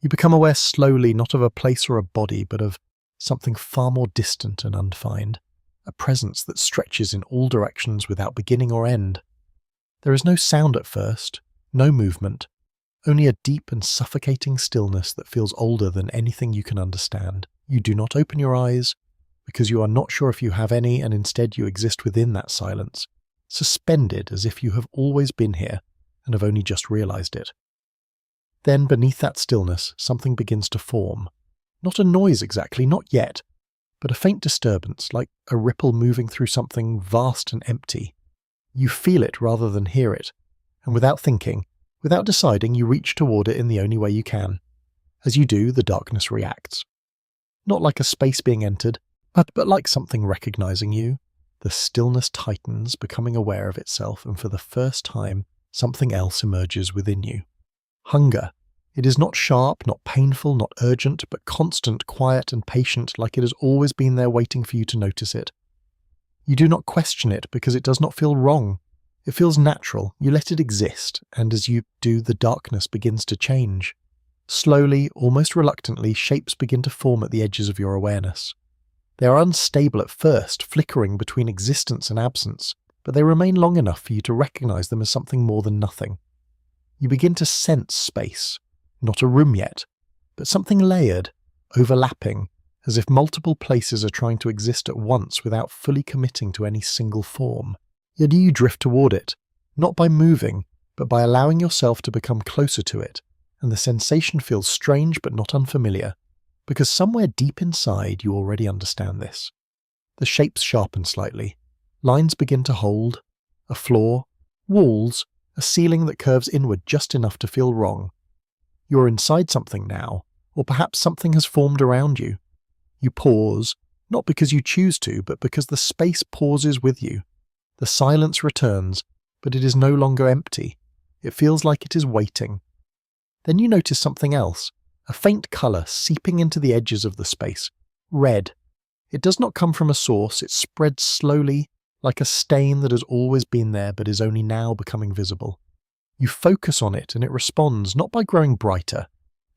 You become aware slowly not of a place or a body, but of something far more distant and undefined, a presence that stretches in all directions without beginning or end. There is no sound at first, no movement, only a deep and suffocating stillness that feels older than anything you can understand. You do not open your eyes, because you are not sure if you have any, and instead you exist within that silence, suspended as if you have always been here and have only just realized it. Then, beneath that stillness, something begins to form. Not a noise exactly, not yet, but a faint disturbance, like a ripple moving through something vast and empty. You feel it rather than hear it, and without thinking, without deciding, you reach toward it in the only way you can. As you do, the darkness reacts. Not like a space being entered, but like something recognizing you. The stillness tightens, becoming aware of itself, and for the first time, something else emerges within you. Hunger. It is not sharp, not painful, not urgent, but constant, quiet, and patient, like it has always been there waiting for you to notice it. You do not question it because it does not feel wrong. It feels natural. You let it exist, and as you do, the darkness begins to change. Slowly, almost reluctantly, shapes begin to form at the edges of your awareness. They are unstable at first, flickering between existence and absence, but they remain long enough for you to recognize them as something more than nothing. You begin to sense space. Not a room yet, but something layered, overlapping, as if multiple places are trying to exist at once without fully committing to any single form. Yet you drift toward it, not by moving, but by allowing yourself to become closer to it, and the sensation feels strange but not unfamiliar, because somewhere deep inside you already understand this. The shapes sharpen slightly, lines begin to hold, a floor, walls, a ceiling that curves inward just enough to feel wrong. You're inside something now, or perhaps something has formed around you. You pause, not because you choose to, but because the space pauses with you. The silence returns, but it is no longer empty. It feels like it is waiting. Then you notice something else, a faint colour seeping into the edges of the space. Red. It does not come from a source, it spreads slowly, like a stain that has always been there but is only now becoming visible. You focus on it and it responds not by growing brighter,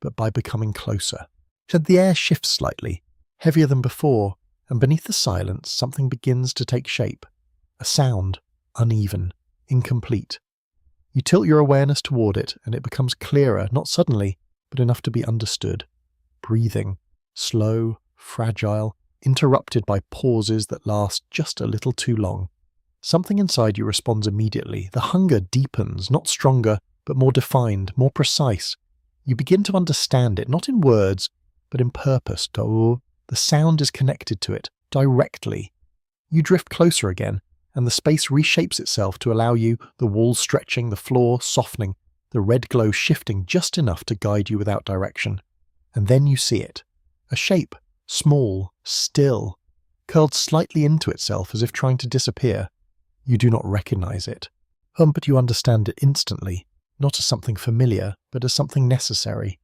but by becoming closer. So the air shifts slightly, heavier than before, and beneath the silence something begins to take shape. A sound, uneven, incomplete. You tilt your awareness toward it and it becomes clearer, not suddenly, but enough to be understood. Breathing, slow, fragile, interrupted by pauses that last just a little too long. Something inside you responds immediately. The hunger deepens, not stronger, but more defined, more precise. You begin to understand it, not in words, but in purpose. The sound is connected to it, directly. You drift closer again, and the space reshapes itself to allow you, the walls stretching, the floor softening, the red glow shifting just enough to guide you without direction. And then you see it. A shape, small, still, curled slightly into itself as if trying to disappear. You do not recognize it, but you understand it instantly, not as something familiar, but as something necessary.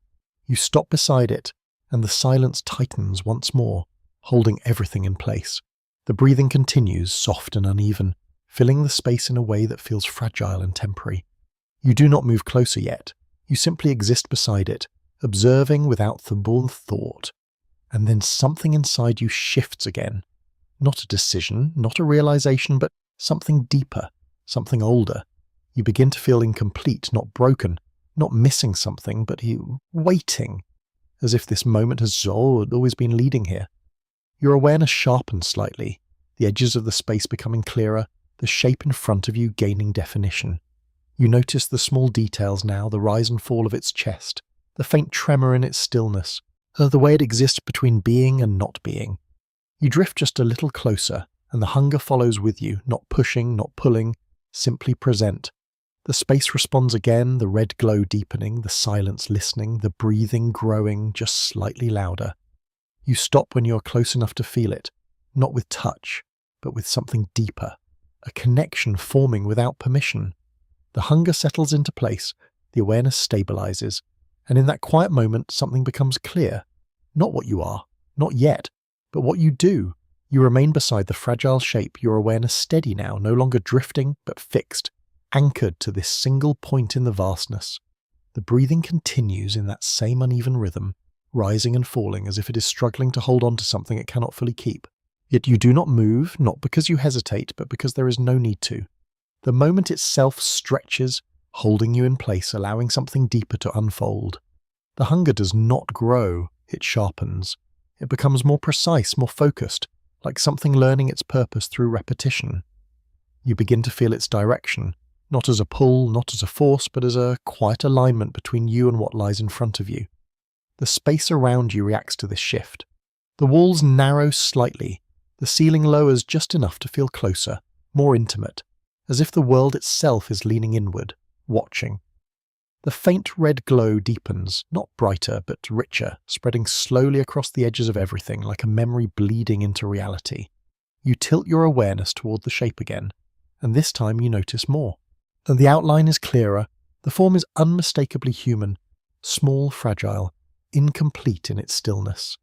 You stop beside it, and the silence tightens once more, holding everything in place. The breathing continues, soft and uneven, filling the space in a way that feels fragile and temporary. You do not move closer yet. You simply exist beside it, observing without thought. And then something inside you shifts again. Not a decision, not a realization, but something deeper, something older. You begin to feel incomplete, not broken, not missing something, but waiting, as if this moment has always been leading here. Your awareness sharpens slightly, the edges of the space becoming clearer, the shape in front of you gaining definition. You notice the small details now, the rise and fall of its chest, the faint tremor in its stillness, the way it exists between being and not being. You drift just a little closer, and the hunger follows with you, not pushing, not pulling, simply present. The space responds again, the red glow deepening, the silence listening, the breathing growing just slightly louder. You stop when you are close enough to feel it, not with touch, but with something deeper, a connection forming without permission. The hunger settles into place, the awareness stabilizes, and in that quiet moment something becomes clear. Not what you are, not yet, but what you do. You remain beside the fragile shape, your awareness steady now, no longer drifting, but fixed, anchored to this single point in the vastness. The breathing continues in that same uneven rhythm, rising and falling as if it is struggling to hold on to something it cannot fully keep. Yet you do not move, not because you hesitate, but because there is no need to. The moment itself stretches, holding you in place, allowing something deeper to unfold. The hunger does not grow, it sharpens. It becomes more precise, more focused, like something learning its purpose through repetition. You begin to feel its direction, not as a pull, not as a force, but as a quiet alignment between you and what lies in front of you. The space around you reacts to this shift. The walls narrow slightly, the ceiling lowers just enough to feel closer, more intimate, as if the world itself is leaning inward, watching. The faint red glow deepens, not brighter, but richer, spreading slowly across the edges of everything like a memory bleeding into reality. You tilt your awareness toward the shape again, and this time you notice more. And the outline is clearer, the form is unmistakably human, small, fragile, incomplete in its stillness.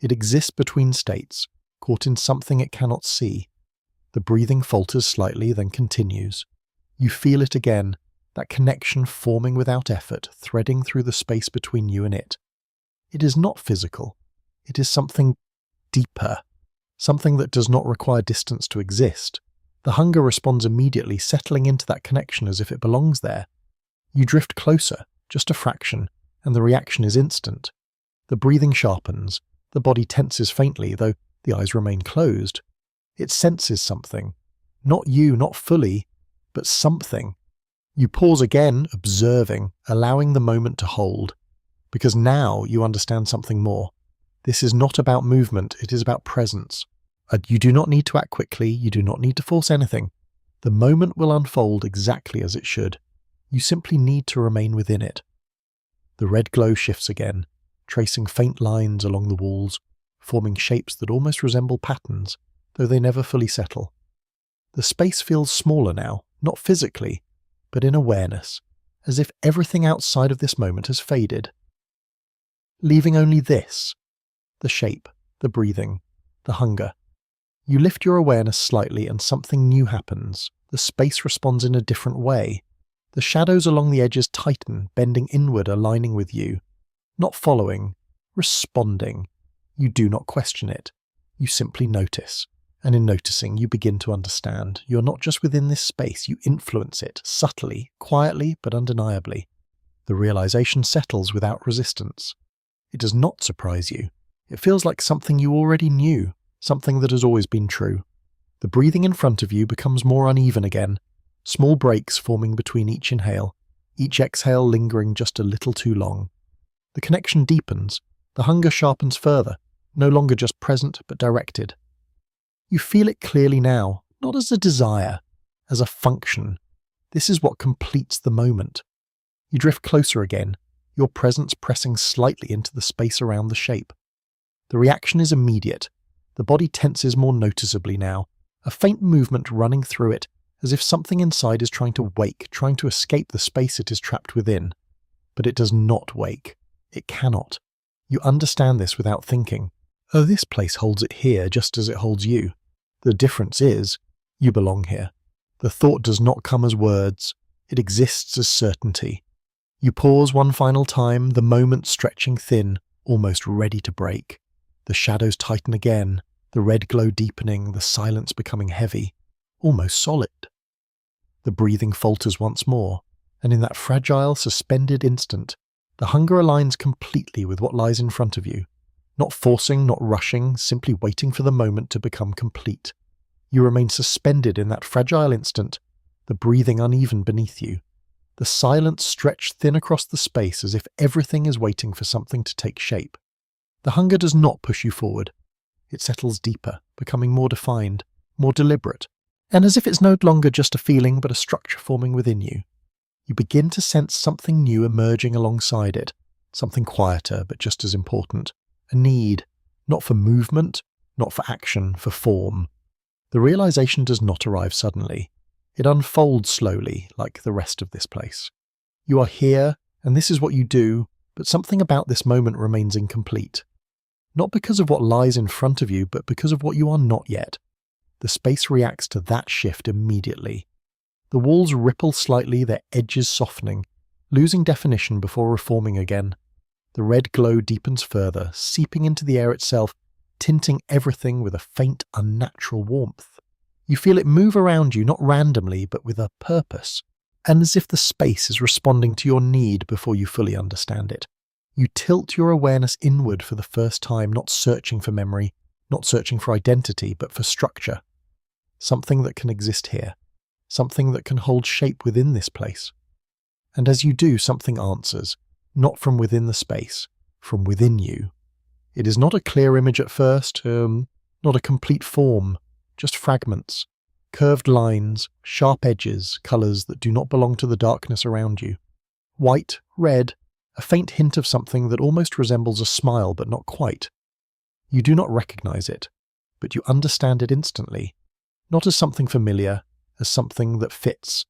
It exists between states, caught in something it cannot see. The breathing falters slightly, then continues. You feel it again, that connection forming without effort, threading through the space between you and it. It is not physical. It is something deeper, something that does not require distance to exist. The hunger responds immediately, settling into that connection as if it belongs there. You drift closer, just a fraction, and the reaction is instant. The breathing sharpens, the body tenses faintly, though the eyes remain closed. It senses something. Not you, not fully, but something. You pause again, observing, allowing the moment to hold. Because now you understand something more. This is not about movement, it is about presence. You do not need to act quickly, you do not need to force anything. The moment will unfold exactly as it should. You simply need to remain within it. The red glow shifts again, tracing faint lines along the walls, forming shapes that almost resemble patterns, though they never fully settle. The space feels smaller now, not physically, but in awareness, as if everything outside of this moment has faded. Leaving only this, the shape, the breathing, the hunger. You lift your awareness slightly and something new happens. The space responds in a different way. The shadows along the edges tighten, bending inward, aligning with you. Not following, responding. You do not question it. You simply notice. And in noticing, you begin to understand. You are not just within this space, you influence it, subtly, quietly, but undeniably. The realization settles without resistance. It does not surprise you. It feels like something you already knew, something that has always been true. The breathing in front of you becomes more uneven again, small breaks forming between each inhale, each exhale lingering just a little too long. The connection deepens, the hunger sharpens further, no longer just present but directed. You feel it clearly now, not as a desire, as a function. This is what completes the moment. You drift closer again, your presence pressing slightly into the space around the shape. The reaction is immediate. The body tenses more noticeably now, a faint movement running through it, as if something inside is trying to wake, trying to escape the space it is trapped within. But it does not wake. It cannot. You understand this without thinking. Oh, this place holds it here just as it holds you. The difference is, you belong here. The thought does not come as words. It exists as certainty. You pause one final time, the moment stretching thin, almost ready to break. The shadows tighten again, the red glow deepening, the silence becoming heavy, almost solid. The breathing falters once more, and in that fragile, suspended instant, the hunger aligns completely with what lies in front of you. Not forcing, not rushing, simply waiting for the moment to become complete. You remain suspended in that fragile instant, the breathing uneven beneath you. The silence stretched thin across the space as if everything is waiting for something to take shape. The hunger does not push you forward. It settles deeper, becoming more defined, more deliberate, and as if it's no longer just a feeling but a structure forming within you. You begin to sense something new emerging alongside it, something quieter but just as important. A need, not for movement, not for action, for form. The realization does not arrive suddenly. It unfolds slowly, like the rest of this place. You are here, and this is what you do, but something about this moment remains incomplete. Not because of what lies in front of you, but because of what you are not yet. The space reacts to that shift immediately. The walls ripple slightly, their edges softening. losing definition before reforming again. The red glow deepens further, seeping into the air itself, tinting everything with a faint, unnatural warmth. You feel it move around you, not randomly, but with a purpose, and as if the space is responding to your need before you fully understand it. You tilt your awareness inward for the first time, not searching for memory, not searching for identity, but for structure. Something that can exist here, something that can hold shape within this place. And as you do, something answers, not from within the space, from within you. It is not a clear image at first, not a complete form, just fragments, curved lines, sharp edges, colours that do not belong to the darkness around you. White, red, a faint hint of something that almost resembles a smile but not quite. You do not recognise it, but you understand it instantly, not as something familiar, as something that fits.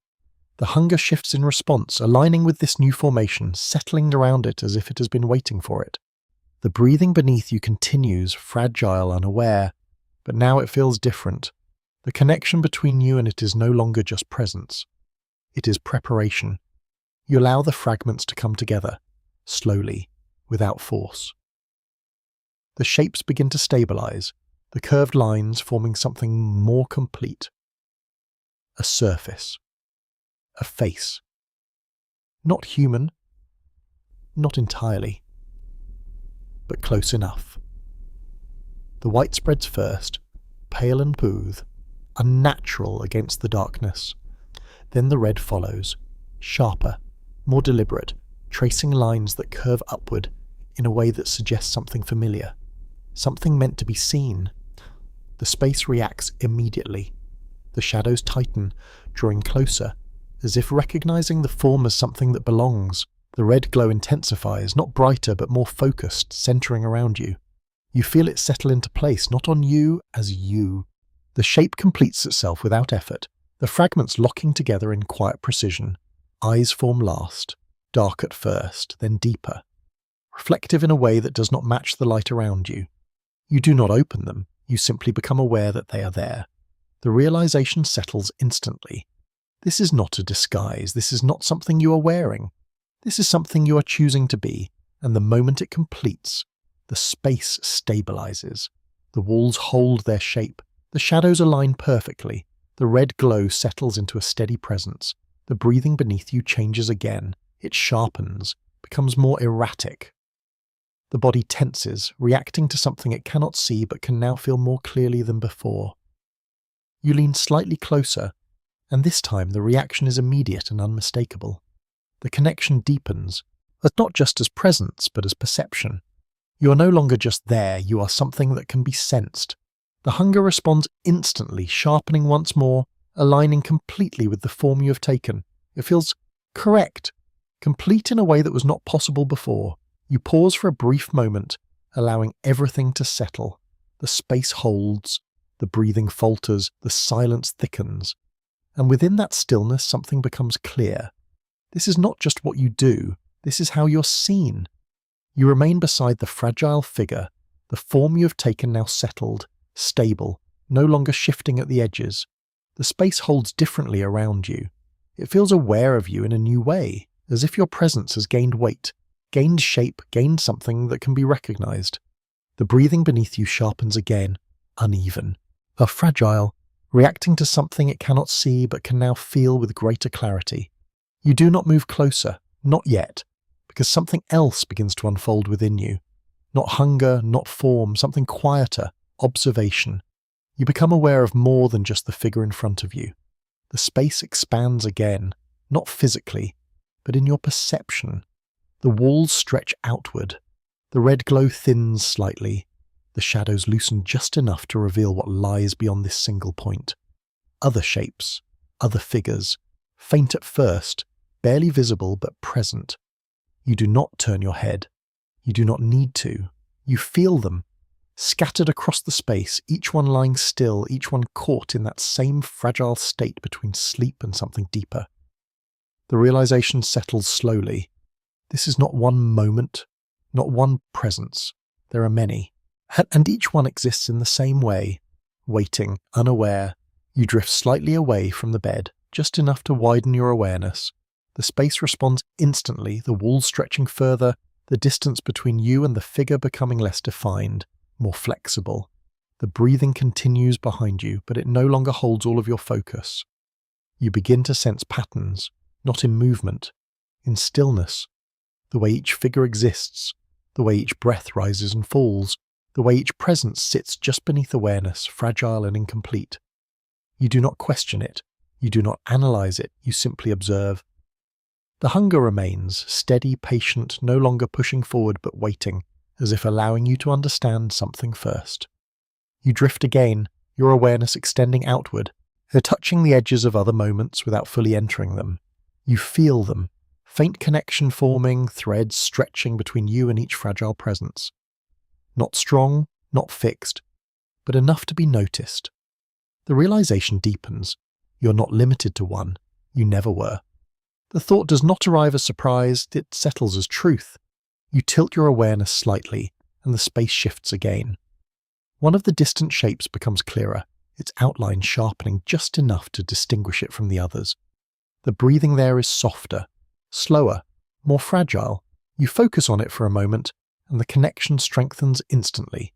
The hunger shifts in response, aligning with this new formation, settling around it as if it has been waiting for it. The breathing beneath you continues, fragile, unaware, but now it feels different. The connection between you and it is no longer just presence. It is preparation. You allow the fragments to come together, slowly, without force. The shapes begin to stabilize, the curved lines forming something more complete. A surface. A face. Not human, not entirely, but close enough. The white spreads first, pale and smooth, unnatural against the darkness. Then the red follows, sharper, more deliberate, tracing lines that curve upward in a way that suggests something familiar, something meant to be seen. The space reacts immediately. The shadows tighten, drawing closer, as if recognizing the form as something that belongs. The red glow intensifies, not brighter but more focused, centering around you. You feel it settle into place, not on you, as you. The shape completes itself without effort, the fragments locking together in quiet precision. Eyes form last, dark at first, then deeper, reflective in a way that does not match the light around you. You do not open them, you simply become aware that they are there. The realization settles instantly. This is not a disguise, this is not something you are wearing. This is something you are choosing to be, and the moment it completes, the space stabilizes. The walls hold their shape, the shadows align perfectly, the red glow settles into a steady presence. The breathing beneath you changes again, it sharpens, becomes more erratic. The body tenses, reacting to something it cannot see but can now feel more clearly than before. You lean slightly closer, and this time the reaction is immediate and unmistakable. The connection deepens, not just as presence but as perception. You are no longer just there, you are something that can be sensed. The hunger responds instantly, sharpening once more, aligning completely with the form you have taken. It feels correct, complete in a way that was not possible before. You pause for a brief moment, allowing everything to settle. The space holds, the breathing falters, the silence thickens. And within that stillness, something becomes clear. This is not just what you do, this is how you're seen. You remain beside the fragile figure, the form you have taken now settled, stable, no longer shifting at the edges. The space holds differently around you. It feels aware of you in a new way, as if your presence has gained weight, gained shape, gained something that can be recognized. The breathing beneath you sharpens again, uneven, fragile, reacting to something it cannot see but can now feel with greater clarity. You do not move closer, not yet, because something else begins to unfold within you. Not hunger, not form, something quieter, observation. You become aware of more than just the figure in front of you. The space expands again, not physically, but in your perception. The walls stretch outward. The red glow thins slightly. The shadows loosen just enough to reveal what lies beyond this single point. Other shapes, other figures, faint at first, barely visible but present. You do not turn your head. You do not need to. You feel them, scattered across the space, each one lying still, each one caught in that same fragile state between sleep and something deeper. The realization settles slowly. This is not one moment, not one presence. There are many, and each one exists in the same way, waiting, unaware. You drift slightly away from the bed, just enough to widen your awareness. The space responds instantly, the walls stretching further, the distance between you and the figure becoming less defined, more flexible. The breathing continues behind you, but it no longer holds all of your focus. You begin to sense patterns, not in movement, in stillness. The way each figure exists, the way each breath rises and falls, the way each presence sits just beneath awareness, fragile and incomplete. You do not question it, you do not analyze it, you simply observe. The hunger remains, steady, patient, no longer pushing forward but waiting, as if allowing you to understand something first. You drift again, your awareness extending outward, touching the edges of other moments without fully entering them. You feel them, faint connection forming, threads stretching between you and each fragile presence. Not strong, not fixed, but enough to be noticed. The realization deepens. You're not limited to one. You never were. The thought does not arrive as surprise, it settles as truth. You tilt your awareness slightly, and the space shifts again. One of the distant shapes becomes clearer, its outline sharpening just enough to distinguish it from the others. The breathing there is softer, slower, more fragile. You focus on it for a moment, and the connection strengthens instantly.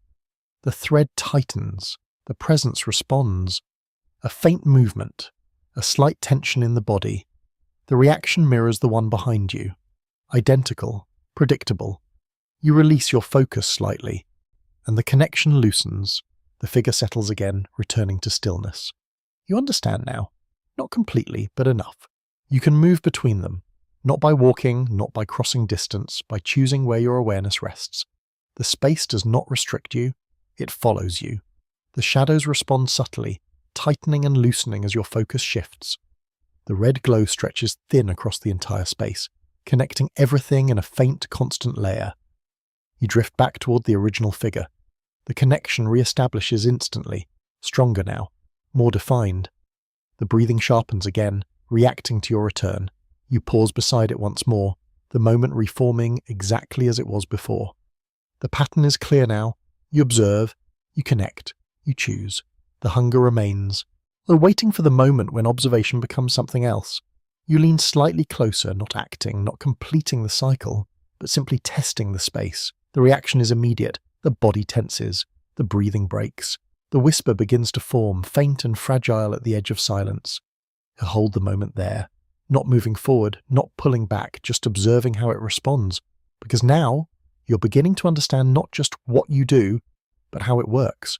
The thread tightens, the presence responds. A faint movement, a slight tension in the body. The reaction mirrors the one behind you. Identical, predictable. You release your focus slightly, and the connection loosens. The figure settles again, returning to stillness. You understand now. Not completely, but enough. You can move between them, not by walking, not by crossing distance, by choosing where your awareness rests. The space does not restrict you, it follows you. The shadows respond subtly, tightening and loosening as your focus shifts. The red glow stretches thin across the entire space, connecting everything in a faint, constant layer. You drift back toward the original figure. The connection re-establishes instantly, stronger now, more defined. The breathing sharpens again, reacting to your return. You pause beside it once more, the moment reforming exactly as it was before. The pattern is clear now. You observe, you connect, you choose. The hunger remains. Though waiting for the moment when observation becomes something else. You lean slightly closer, not acting, not completing the cycle, but simply testing the space. The reaction is immediate. The body tenses. The breathing breaks. The whisper begins to form, faint and fragile at the edge of silence. You hold the moment there, not moving forward, not pulling back, just observing how it responds. Because now, you're beginning to understand not just what you do, but how it works.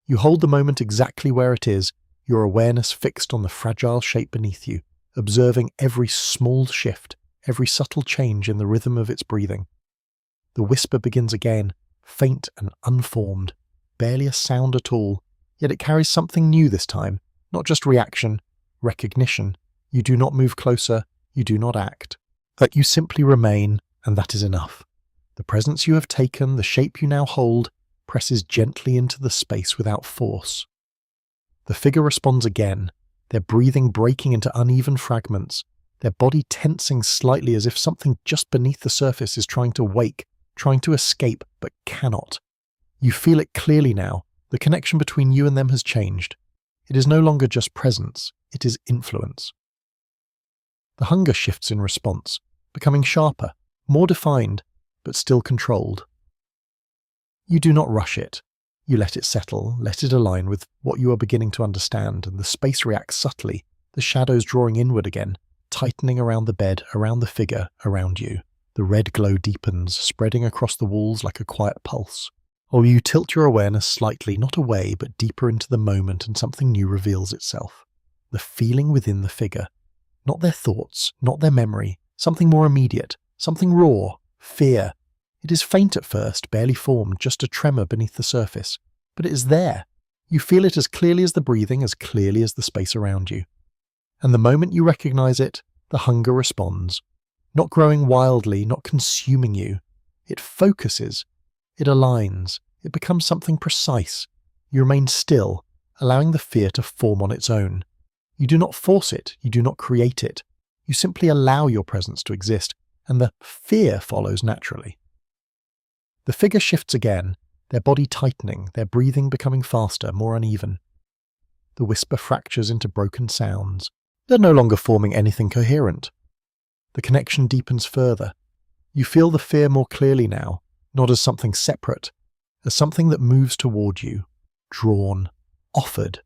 You hold the moment exactly where it is, your awareness fixed on the fragile shape beneath you, observing every small shift, every subtle change in the rhythm of its breathing. The whisper begins again, faint and unformed, barely a sound at all, yet it carries something new this time, not just reaction, recognition. You do not move closer, you do not act. But you simply remain, and that is enough. The presence you have taken, the shape you now hold, presses gently into the space without force. The figure responds again, their breathing breaking into uneven fragments, their body tensing slightly as if something just beneath the surface is trying to wake, trying to escape, but cannot. You feel it clearly now. The connection between you and them has changed. It is no longer just presence, it is influence. The hunger shifts in response, becoming sharper, more defined, but still controlled. You do not rush it. You let it settle, let it align with what you are beginning to understand, and the space reacts subtly, the shadows drawing inward again, tightening around the bed, around the figure, around you. The red glow deepens, spreading across the walls like a quiet pulse. Or you tilt your awareness slightly, not away, but deeper into the moment, and something new reveals itself. The feeling within the figure. Not their thoughts, not their memory, something more immediate, something raw, fear. It is faint at first, barely formed, just a tremor beneath the surface. But it is there. You feel it as clearly as the breathing, as clearly as the space around you. And the moment you recognize it, the hunger responds. Not growing wildly, not consuming you. It focuses. It aligns. It becomes something precise. You remain still, allowing the fear to form on its own. You do not force it. You do not create it. You simply allow your presence to exist, and the fear follows naturally. The figure shifts again, their body tightening, their breathing becoming faster, more uneven. The whisper fractures into broken sounds. They're no longer forming anything coherent. The connection deepens further. You feel the fear more clearly now, not as something separate, as something that moves toward you, drawn, offered.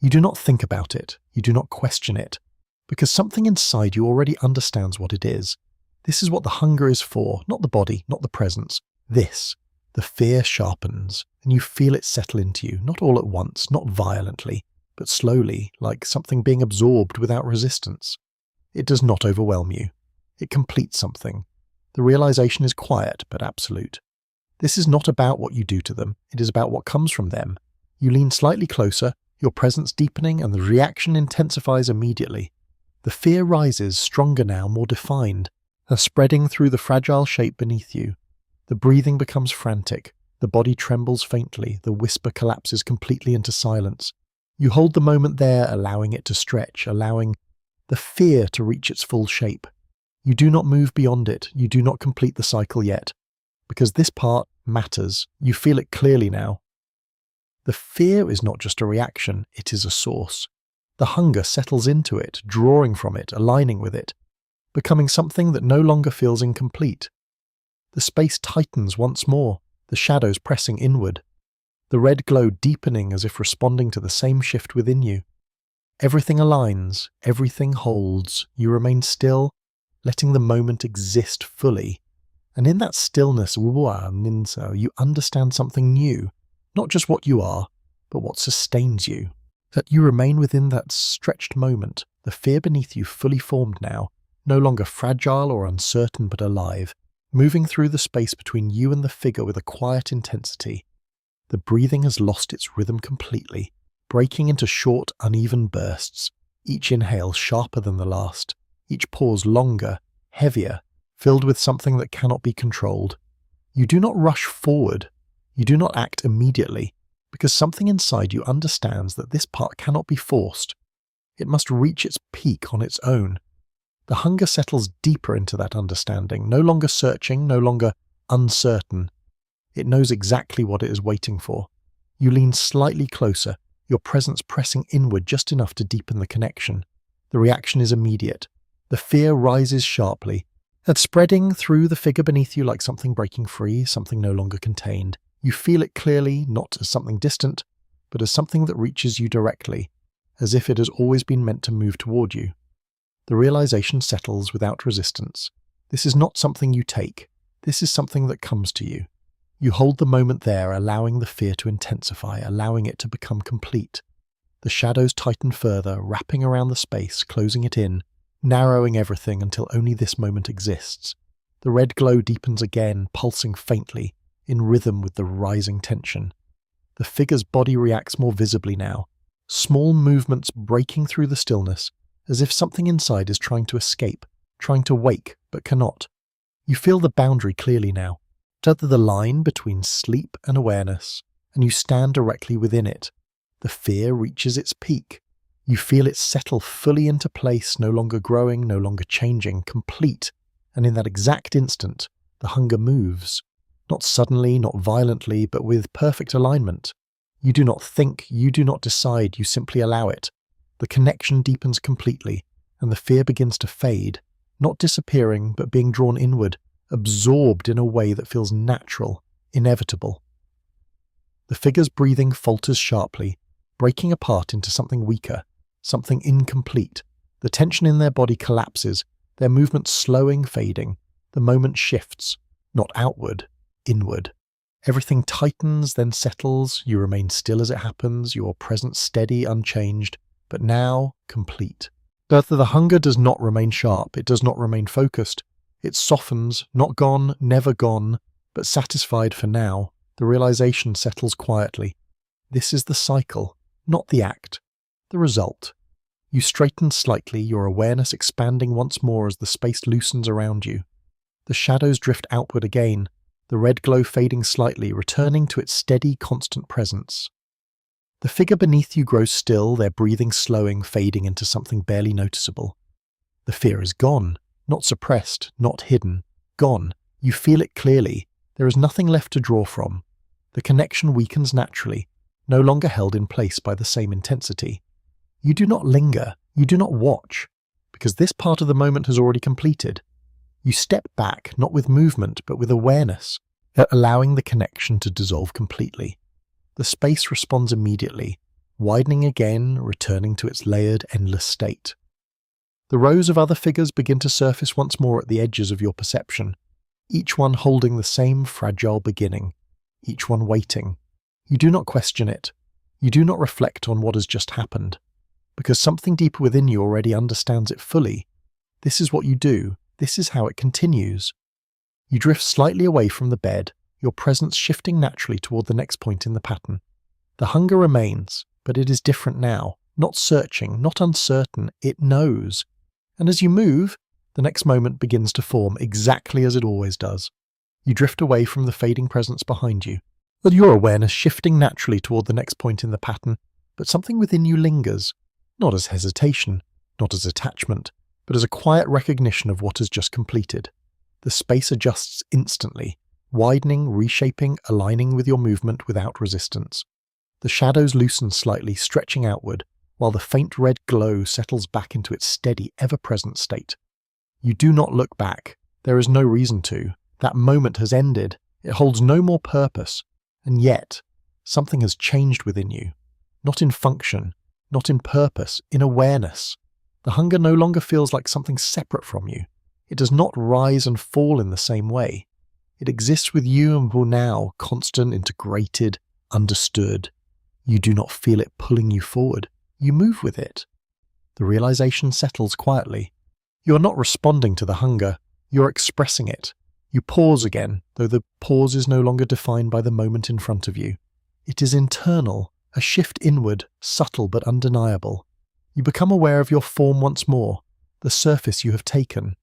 You do not think about it, you do not question it, because something inside you already understands what it is. This is what the hunger is for, not the body, not the presence. This. The fear sharpens, and you feel it settle into you, not all at once, not violently, but slowly, like something being absorbed without resistance. It does not overwhelm you. It completes something. The realization is quiet but absolute. This is not about what you do to them, it is about what comes from them. You lean slightly closer, your presence deepening, and the reaction intensifies immediately. The fear rises, stronger now, more defined, spreading through the fragile shape beneath you. The breathing becomes frantic, the body trembles faintly, the whisper collapses completely into silence. You hold the moment there, allowing it to stretch, allowing the fear to reach its full shape. You do not move beyond it, you do not complete the cycle yet, because this part matters. You feel it clearly now. The fear is not just a reaction, it is a source. The hunger settles into it, drawing from it, aligning with it, becoming something that no longer feels incomplete. The space tightens once more, the shadows pressing inward, the red glow deepening as if responding to the same shift within you. Everything aligns, everything holds, you remain still, letting the moment exist fully. And in that stillness, you understand something new, not just what you are, but what sustains you. That you remain within that stretched moment, the fear beneath you fully formed now, no longer fragile or uncertain but alive, moving through the space between you and the figure with a quiet intensity. The breathing has lost its rhythm completely, breaking into short, uneven bursts, each inhale sharper than the last, each pause longer, heavier, filled with something that cannot be controlled. You do not rush forward, you do not act immediately, because something inside you understands that this part cannot be forced. It must reach its peak on its own. The hunger settles deeper into that understanding, no longer searching, no longer uncertain. It knows exactly what it is waiting for. You lean slightly closer, your presence pressing inward just enough to deepen the connection. The reaction is immediate. The fear rises sharply, and spreading through the figure beneath you like something breaking free, something no longer contained. You feel it clearly, not as something distant, but as something that reaches you directly, as if it has always been meant to move toward you. The realization settles without resistance. This is not something you take. This is something that comes to you. You hold the moment there, allowing the fear to intensify, allowing it to become complete. The shadows tighten further, wrapping around the space, closing it in, narrowing everything until only this moment exists. The red glow deepens again, pulsing faintly, in rhythm with the rising tension. The figure's body reacts more visibly now, small movements breaking through the stillness, as if something inside is trying to escape, trying to wake, but cannot. You feel the boundary clearly now, tether the line between sleep and awareness, and you stand directly within it. The fear reaches its peak. You feel it settle fully into place, no longer growing, no longer changing, complete, and in that exact instant, the hunger moves. Not suddenly, not violently, but with perfect alignment. You do not think, you do not decide, you simply allow it. The connection deepens completely, and the fear begins to fade, not disappearing, but being drawn inward, absorbed in a way that feels natural, inevitable. The figure's breathing falters sharply, breaking apart into something weaker, something incomplete. The tension in their body collapses, their movement slowing, fading. The moment shifts, not outward, inward. Everything tightens, then settles. You remain still as it happens, your presence steady, unchanged, but now complete. But the hunger does not remain sharp, it does not remain focused. It softens, not gone, never gone, but satisfied for now. The realization settles quietly. This is the cycle, not the act, the result. You straighten slightly, your awareness expanding once more as the space loosens around you. The shadows drift outward again, the red glow fading slightly, returning to its steady, constant presence. The figure beneath you grows still, their breathing slowing, fading into something barely noticeable. The fear is gone, not suppressed, not hidden, gone. You feel it clearly. There is nothing left to draw from. The connection weakens naturally, no longer held in place by the same intensity. You do not linger, you do not watch, because this part of the moment has already completed. You step back, not with movement, but with awareness, allowing the connection to dissolve completely. The space responds immediately, widening again, returning to its layered, endless state. The rows of other figures begin to surface once more at the edges of your perception, each one holding the same fragile beginning, each one waiting. You do not question it. You do not reflect on what has just happened, because something deeper within you already understands it fully. This is what you do. This is how it continues. You drift slightly away from the bed, your presence shifting naturally toward the next point in the pattern. The hunger remains, but it is different now. Not searching, not uncertain, it knows. And as you move, the next moment begins to form exactly as it always does. You drift away from the fading presence behind you, with your awareness shifting naturally toward the next point in the pattern, but something within you lingers, not as hesitation, not as attachment, but as a quiet recognition of what has just completed. The space adjusts instantly, widening, reshaping, aligning with your movement without resistance. The shadows loosen slightly, stretching outward, while the faint red glow settles back into its steady, ever-present state. You do not look back. There is no reason to. That moment has ended. It holds no more purpose. And yet, something has changed within you. Not in function, not in purpose, in awareness. The hunger no longer feels like something separate from you. It does not rise and fall in the same way. It exists with you and will now, constant, integrated, understood. You do not feel it pulling you forward. You move with it. The realization settles quietly. You are not responding to the hunger. You are expressing it. You pause again, though the pause is no longer defined by the moment in front of you. It is internal, a shift inward, subtle but undeniable. You become aware of your form once more, the surface you have taken,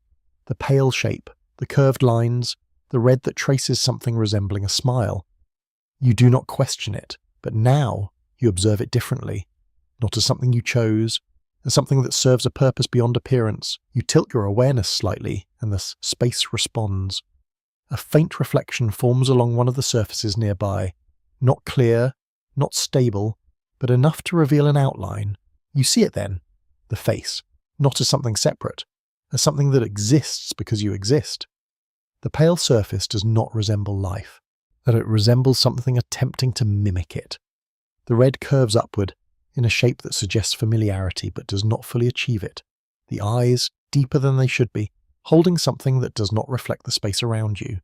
the pale shape, the curved lines, the red that traces something resembling a smile. You do not question it, but now you observe it differently, not as something you chose, as something that serves a purpose beyond appearance. You tilt your awareness slightly, and the space responds. A faint reflection forms along one of the surfaces nearby, not clear, not stable, but enough to reveal an outline. You see it then, the face, not as something separate, as something that exists because you exist. The pale surface does not resemble life, that it resembles something attempting to mimic it. The red curves upward, in a shape that suggests familiarity but does not fully achieve it. The eyes, deeper than they should be, holding something that does not reflect the space around you.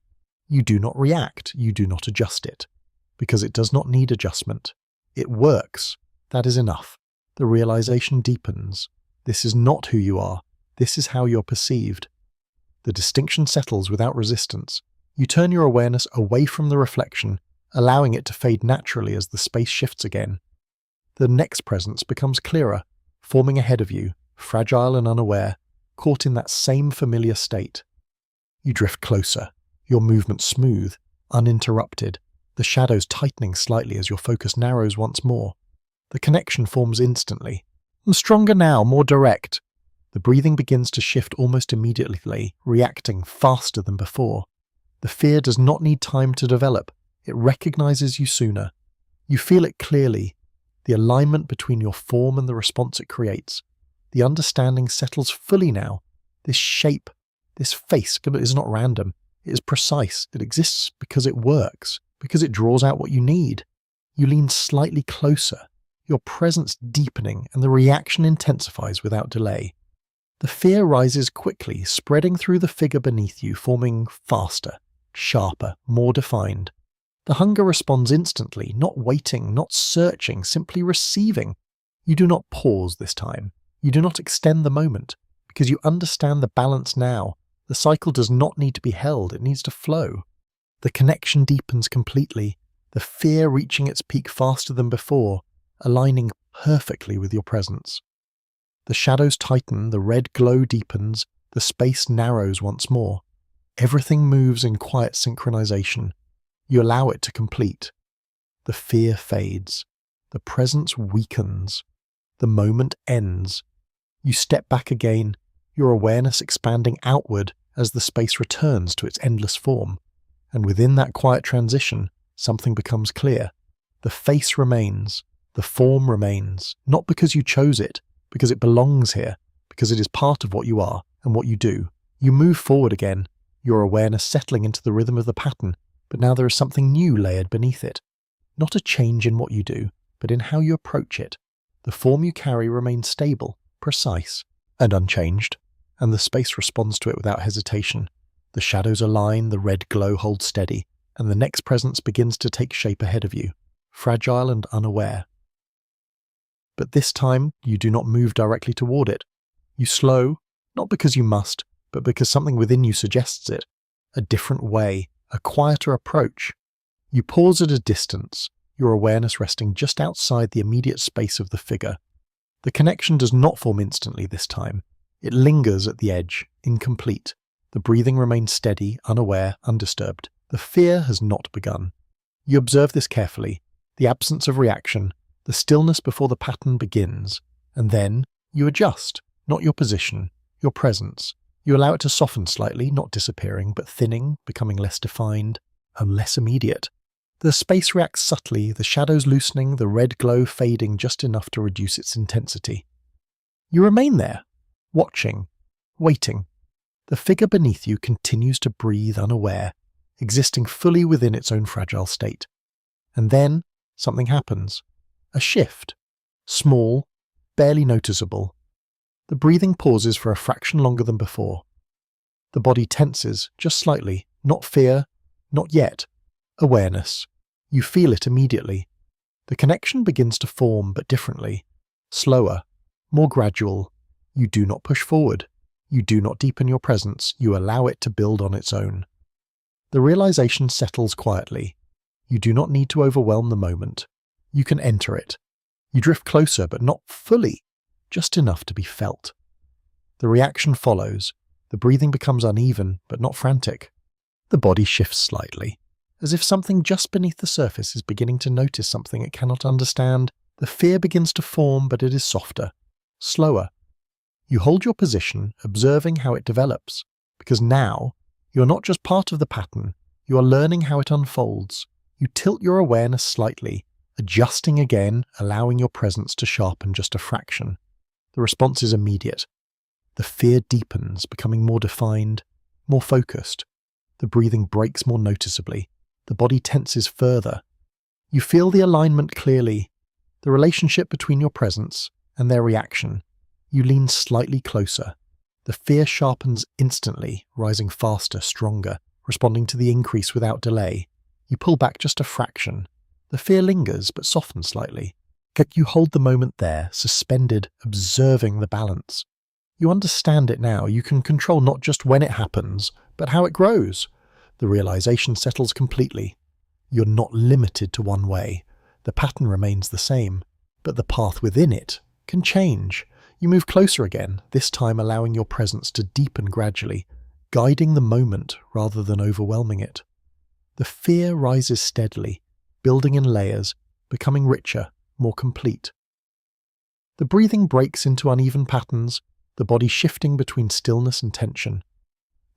You do not react, you do not adjust it, because it does not need adjustment. It works. That is enough. The realization deepens. This is not who you are. This is how you're perceived. The distinction settles without resistance. You turn your awareness away from the reflection, allowing it to fade naturally as the space shifts again. The next presence becomes clearer, forming ahead of you, fragile and unaware, caught in that same familiar state. You drift closer, your movement smooth, uninterrupted, the shadows tightening slightly as your focus narrows once more. The connection forms instantly. Stronger now, more direct. The breathing begins to shift almost immediately, reacting faster than before. The fear does not need time to develop. It recognizes you sooner. You feel it clearly. The alignment between your form and the response it creates. The understanding settles fully now. This shape, this face is not random. It is precise. It exists because it works, because it draws out what you need. You lean slightly closer, your presence deepening, and the reaction intensifies without delay. The fear rises quickly, spreading through the figure beneath you, forming faster, sharper, more defined. The hunger responds instantly, not waiting, not searching, simply receiving. You do not pause this time. You do not extend the moment, because you understand the balance now. The cycle does not need to be held, it needs to flow. The connection deepens completely, the fear reaching its peak faster than before, aligning perfectly with your presence. The shadows tighten, the red glow deepens, the space narrows once more. Everything moves in quiet synchronization. You allow it to complete. The fear fades. The presence weakens. The moment ends. You step back again, your awareness expanding outward as the space returns to its endless form. And within that quiet transition, something becomes clear. The face remains. The form remains, not because you chose it, because it belongs here, because it is part of what you are and what you do. You move forward again, your awareness settling into the rhythm of the pattern, but now there is something new layered beneath it. Not a change in what you do, but in how you approach it. The form you carry remains stable, precise, and unchanged, and the space responds to it without hesitation. The shadows align, the red glow holds steady, and the next presence begins to take shape ahead of you, fragile and unaware. But this time, you do not move directly toward it. You slow, not because you must, but because something within you suggests it. A different way, a quieter approach. You pause at a distance, your awareness resting just outside the immediate space of the figure. The connection does not form instantly this time. It lingers at the edge, incomplete. The breathing remains steady, unaware, undisturbed. The fear has not begun. You observe this carefully, the absence of reaction, the stillness before the pattern begins, and then you adjust, not your position, your presence. You allow it to soften slightly, not disappearing, but thinning, becoming less defined, and less immediate. The space reacts subtly, the shadows loosening, the red glow fading just enough to reduce its intensity. You remain there, watching, waiting. The figure beneath you continues to breathe unaware, existing fully within its own fragile state. And then something happens. A shift. Small, barely noticeable. The breathing pauses for a fraction longer than before. The body tenses, just slightly, not fear, not yet. Awareness. You feel it immediately. The connection begins to form, but differently. Slower, more gradual. You do not push forward. You do not deepen your presence. You allow it to build on its own. The realization settles quietly. You do not need to overwhelm the moment. You can enter it. You drift closer, but not fully, just enough to be felt. The reaction follows. The breathing becomes uneven, but not frantic. The body shifts slightly, as if something just beneath the surface is beginning to notice something it cannot understand. The fear begins to form, but it is softer, slower. You hold your position, observing how it develops, because now you are not just part of the pattern, you are learning how it unfolds. You tilt your awareness slightly, adjusting again, allowing your presence to sharpen just a fraction. The response is immediate. The fear deepens, becoming more defined, more focused. The breathing breaks more noticeably. The body tenses further. You feel the alignment clearly, the relationship between your presence and their reaction. You lean slightly closer. The fear sharpens instantly, rising faster, stronger, responding to the increase without delay. You pull back just a fraction. The fear lingers, but softens slightly. You hold the moment there, suspended, observing the balance. You understand it now. You can control not just when it happens, but how it grows. The realization settles completely. You're not limited to one way. The pattern remains the same, but the path within it can change. You move closer again, this time allowing your presence to deepen gradually, guiding the moment rather than overwhelming it. The fear rises steadily, building in layers, becoming richer, more complete. The breathing breaks into uneven patterns, the body shifting between stillness and tension.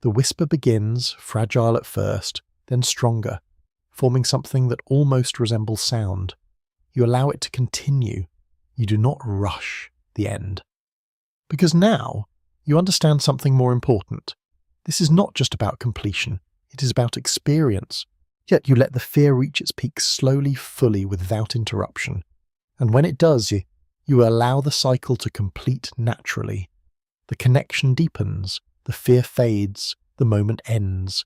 The whisper begins, fragile at first, then stronger, forming something that almost resembles sound. You allow it to continue. You do not rush the end. Because now, you understand something more important. This is not just about completion, it is about experience. Yet you let the fear reach its peak slowly, fully, without interruption. And when it does, you allow the cycle to complete naturally. The connection deepens, the fear fades, the moment ends.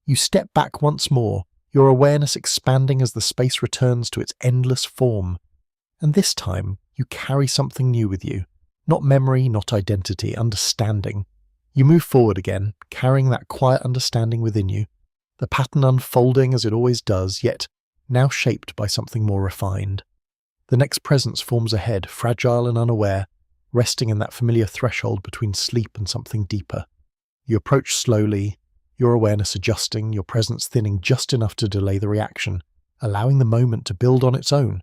You step back once more, your awareness expanding as the space returns to its endless form. And this time, you carry something new with you. Not memory, not identity, understanding. You move forward again, carrying that quiet understanding within you, the pattern unfolding as it always does, yet now shaped by something more refined. The next presence forms ahead, fragile and unaware, resting in that familiar threshold between sleep and something deeper. You approach slowly, your awareness adjusting, your presence thinning just enough to delay the reaction, allowing the moment to build on its own.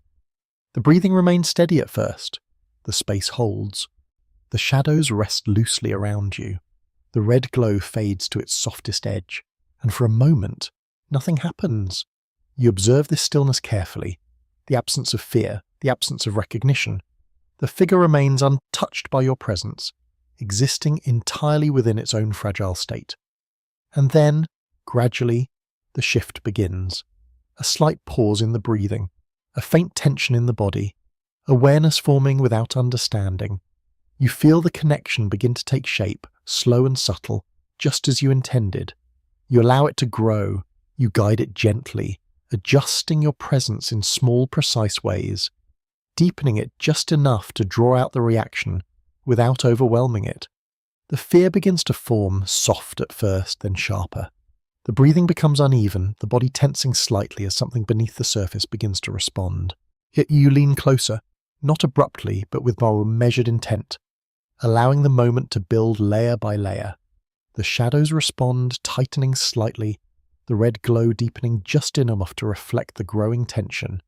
The breathing remains steady at first. The space holds. The shadows rest loosely around you. The red glow fades to its softest edge, and for a moment, nothing happens. You observe this stillness carefully, the absence of fear, the absence of recognition. The figure remains untouched by your presence, existing entirely within its own fragile state. And then, gradually, the shift begins. A slight pause in the breathing, a faint tension in the body, awareness forming without understanding. You feel the connection begin to take shape, slow and subtle, just as you intended. You allow it to grow, you guide it gently, adjusting your presence in small, precise ways, deepening it just enough to draw out the reaction without overwhelming it. The fear begins to form, soft at first, then sharper. The breathing becomes uneven, the body tensing slightly as something beneath the surface begins to respond. Yet you lean closer, not abruptly, but with more measured intent, allowing the moment to build layer by layer. The shadows respond, tightening slightly, the red glow deepening just enough to reflect the growing tension.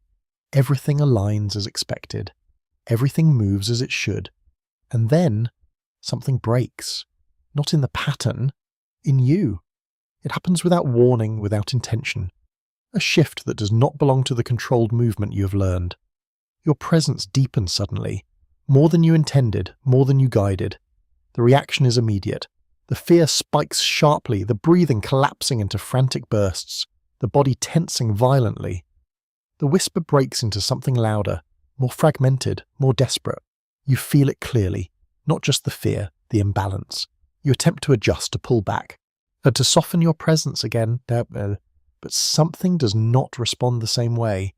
Everything aligns as expected. Everything moves as it should. And then, something breaks. Not in the pattern, in you. It happens without warning, without intention. A shift that does not belong to the controlled movement you have learned. Your presence deepens suddenly. More than you intended, more than you guided. The reaction is immediate. The fear spikes sharply, the breathing collapsing into frantic bursts, the body tensing violently. The whisper breaks into something louder, more fragmented, more desperate. You feel it clearly, not just the fear, the imbalance. You attempt to adjust, to pull back, and to soften your presence again, but something does not respond the same way.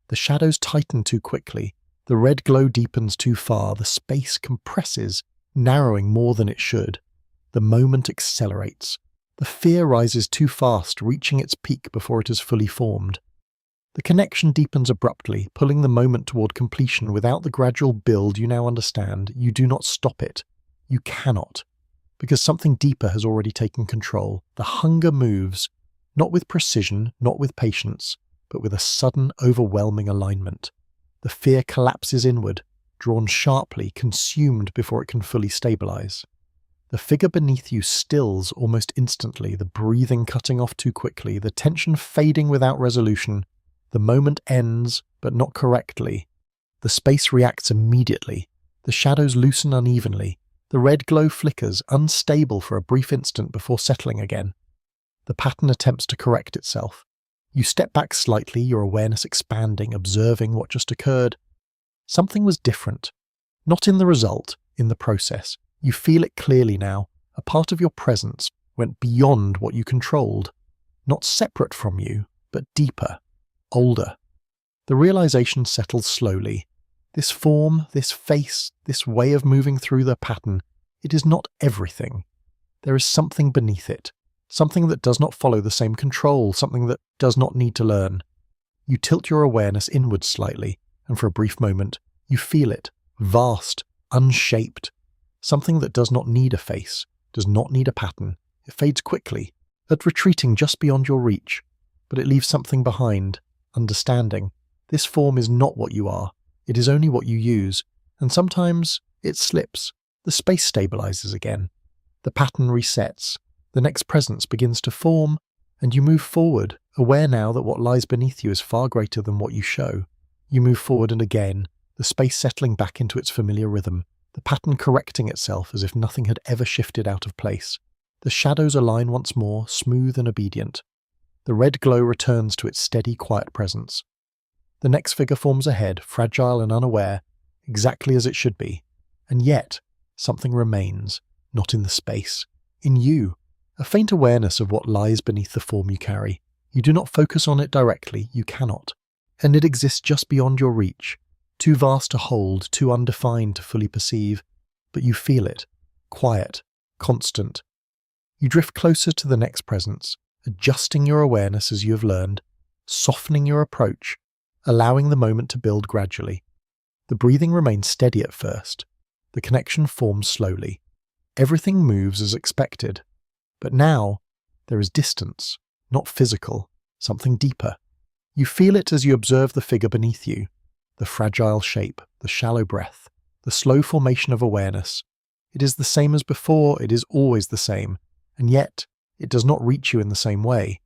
The shadows tighten too quickly, the red glow deepens too far, the space compresses, narrowing more than it should. The moment accelerates. The fear rises too fast, reaching its peak before it is fully formed. The connection deepens abruptly, pulling the moment toward completion without the gradual build you now understand. You do not stop it. You cannot. Because something deeper has already taken control. The hunger moves, not with precision, not with patience, but with a sudden, overwhelming alignment. The fear collapses inward, drawn sharply, consumed before it can fully stabilize. The figure beneath you stills almost instantly, the breathing cutting off too quickly, the tension fading without resolution. The moment ends, but not correctly. The space reacts immediately. The shadows loosen unevenly. The red glow flickers, unstable for a brief instant before settling again. The pattern attempts to correct itself. You step back slightly, your awareness expanding, observing what just occurred. Something was different. Not in the result, in the process. You feel it clearly now. A part of your presence went beyond what you controlled. Not separate from you, but deeper, older. The realization settles slowly. This form, this face, this way of moving through the pattern, it is not everything. There is something beneath it. Something that does not follow the same control, something that does not need to learn. You tilt your awareness inward slightly, and for a brief moment, you feel it, vast, unshaped. Something that does not need a face, does not need a pattern. It fades quickly, at retreating just beyond your reach, but it leaves something behind, understanding. This form is not what you are, it is only what you use, and sometimes it slips. The space stabilizes again. The pattern resets. The next presence begins to form, and you move forward, aware now that what lies beneath you is far greater than what you show. You move forward and again, the space settling back into its familiar rhythm. The pattern correcting itself as if nothing had ever shifted out of place. The shadows align once more, smooth and obedient. The red glow returns to its steady, quiet presence. The next figure forms ahead, fragile and unaware, exactly as it should be. And yet, something remains, not in the space, in you. A faint awareness of what lies beneath the form you carry. You do not focus on it directly, you cannot. And it exists just beyond your reach. Too vast to hold, too undefined to fully perceive, but you feel it, quiet, constant. You drift closer to the next presence, adjusting your awareness as you have learned, softening your approach, allowing the moment to build gradually. The breathing remains steady at first. The connection forms slowly. Everything moves as expected. But now, there is distance, not physical, something deeper. You feel it as you observe the figure beneath you. The fragile shape, the shallow breath, the slow formation of awareness. It is the same as before, it is always the same, and yet it does not reach you in the same way.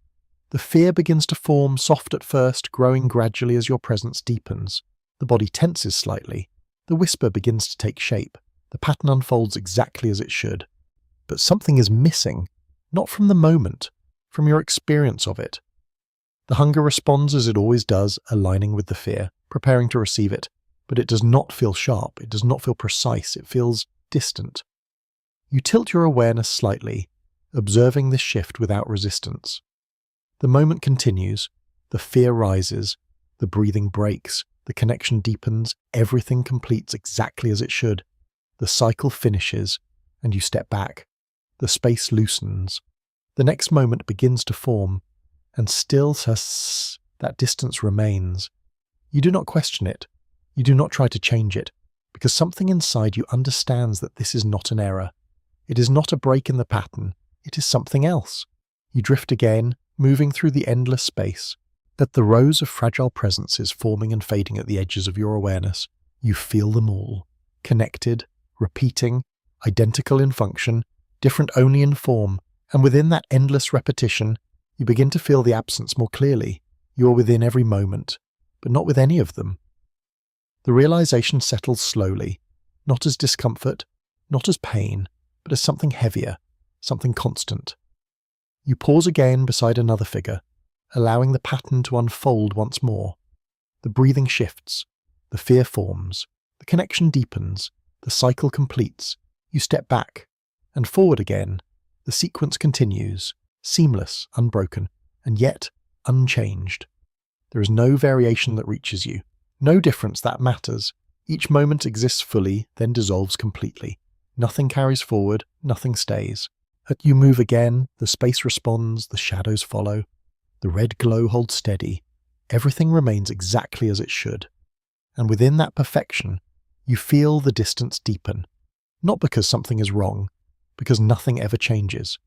The fear begins to form, soft at first, growing gradually as your presence deepens. The body tenses slightly. The whisper begins to take shape. The pattern unfolds exactly as it should. But something is missing, not from the moment, from your experience of it. The hunger responds as it always does, aligning with the fear, preparing to receive it, but it does not feel sharp, it does not feel precise, it feels distant. You tilt your awareness slightly, observing this shift without resistance. The moment continues, the fear rises, the breathing breaks, the connection deepens, everything completes exactly as it should. The cycle finishes, and you step back. The space loosens. The next moment begins to form, and still that distance remains. You do not question it. You do not try to change it, because something inside you understands that this is not an error. It is not a break in the pattern. It is something else. You drift again, moving through the endless space. At the rows of fragile presences forming and fading at the edges of your awareness, you feel them all, connected, repeating, identical in function, different only in form, and within that endless repetition, you begin to feel the absence more clearly. You are within every moment, but not with any of them. The realization settles slowly, not as discomfort, not as pain, but as something heavier, something constant. You pause again beside another figure, allowing the pattern to unfold once more. The breathing shifts, the fear forms, the connection deepens, the cycle completes. You step back, and forward again. The sequence continues, seamless, unbroken, and yet unchanged. There is no variation that reaches you, no difference that matters. Each moment exists fully, then dissolves completely. Nothing carries forward, nothing stays. As you move again, the space responds, the shadows follow. The red glow holds steady. Everything remains exactly as it should. And within that perfection, you feel the distance deepen. Not because something is wrong, because nothing ever changes.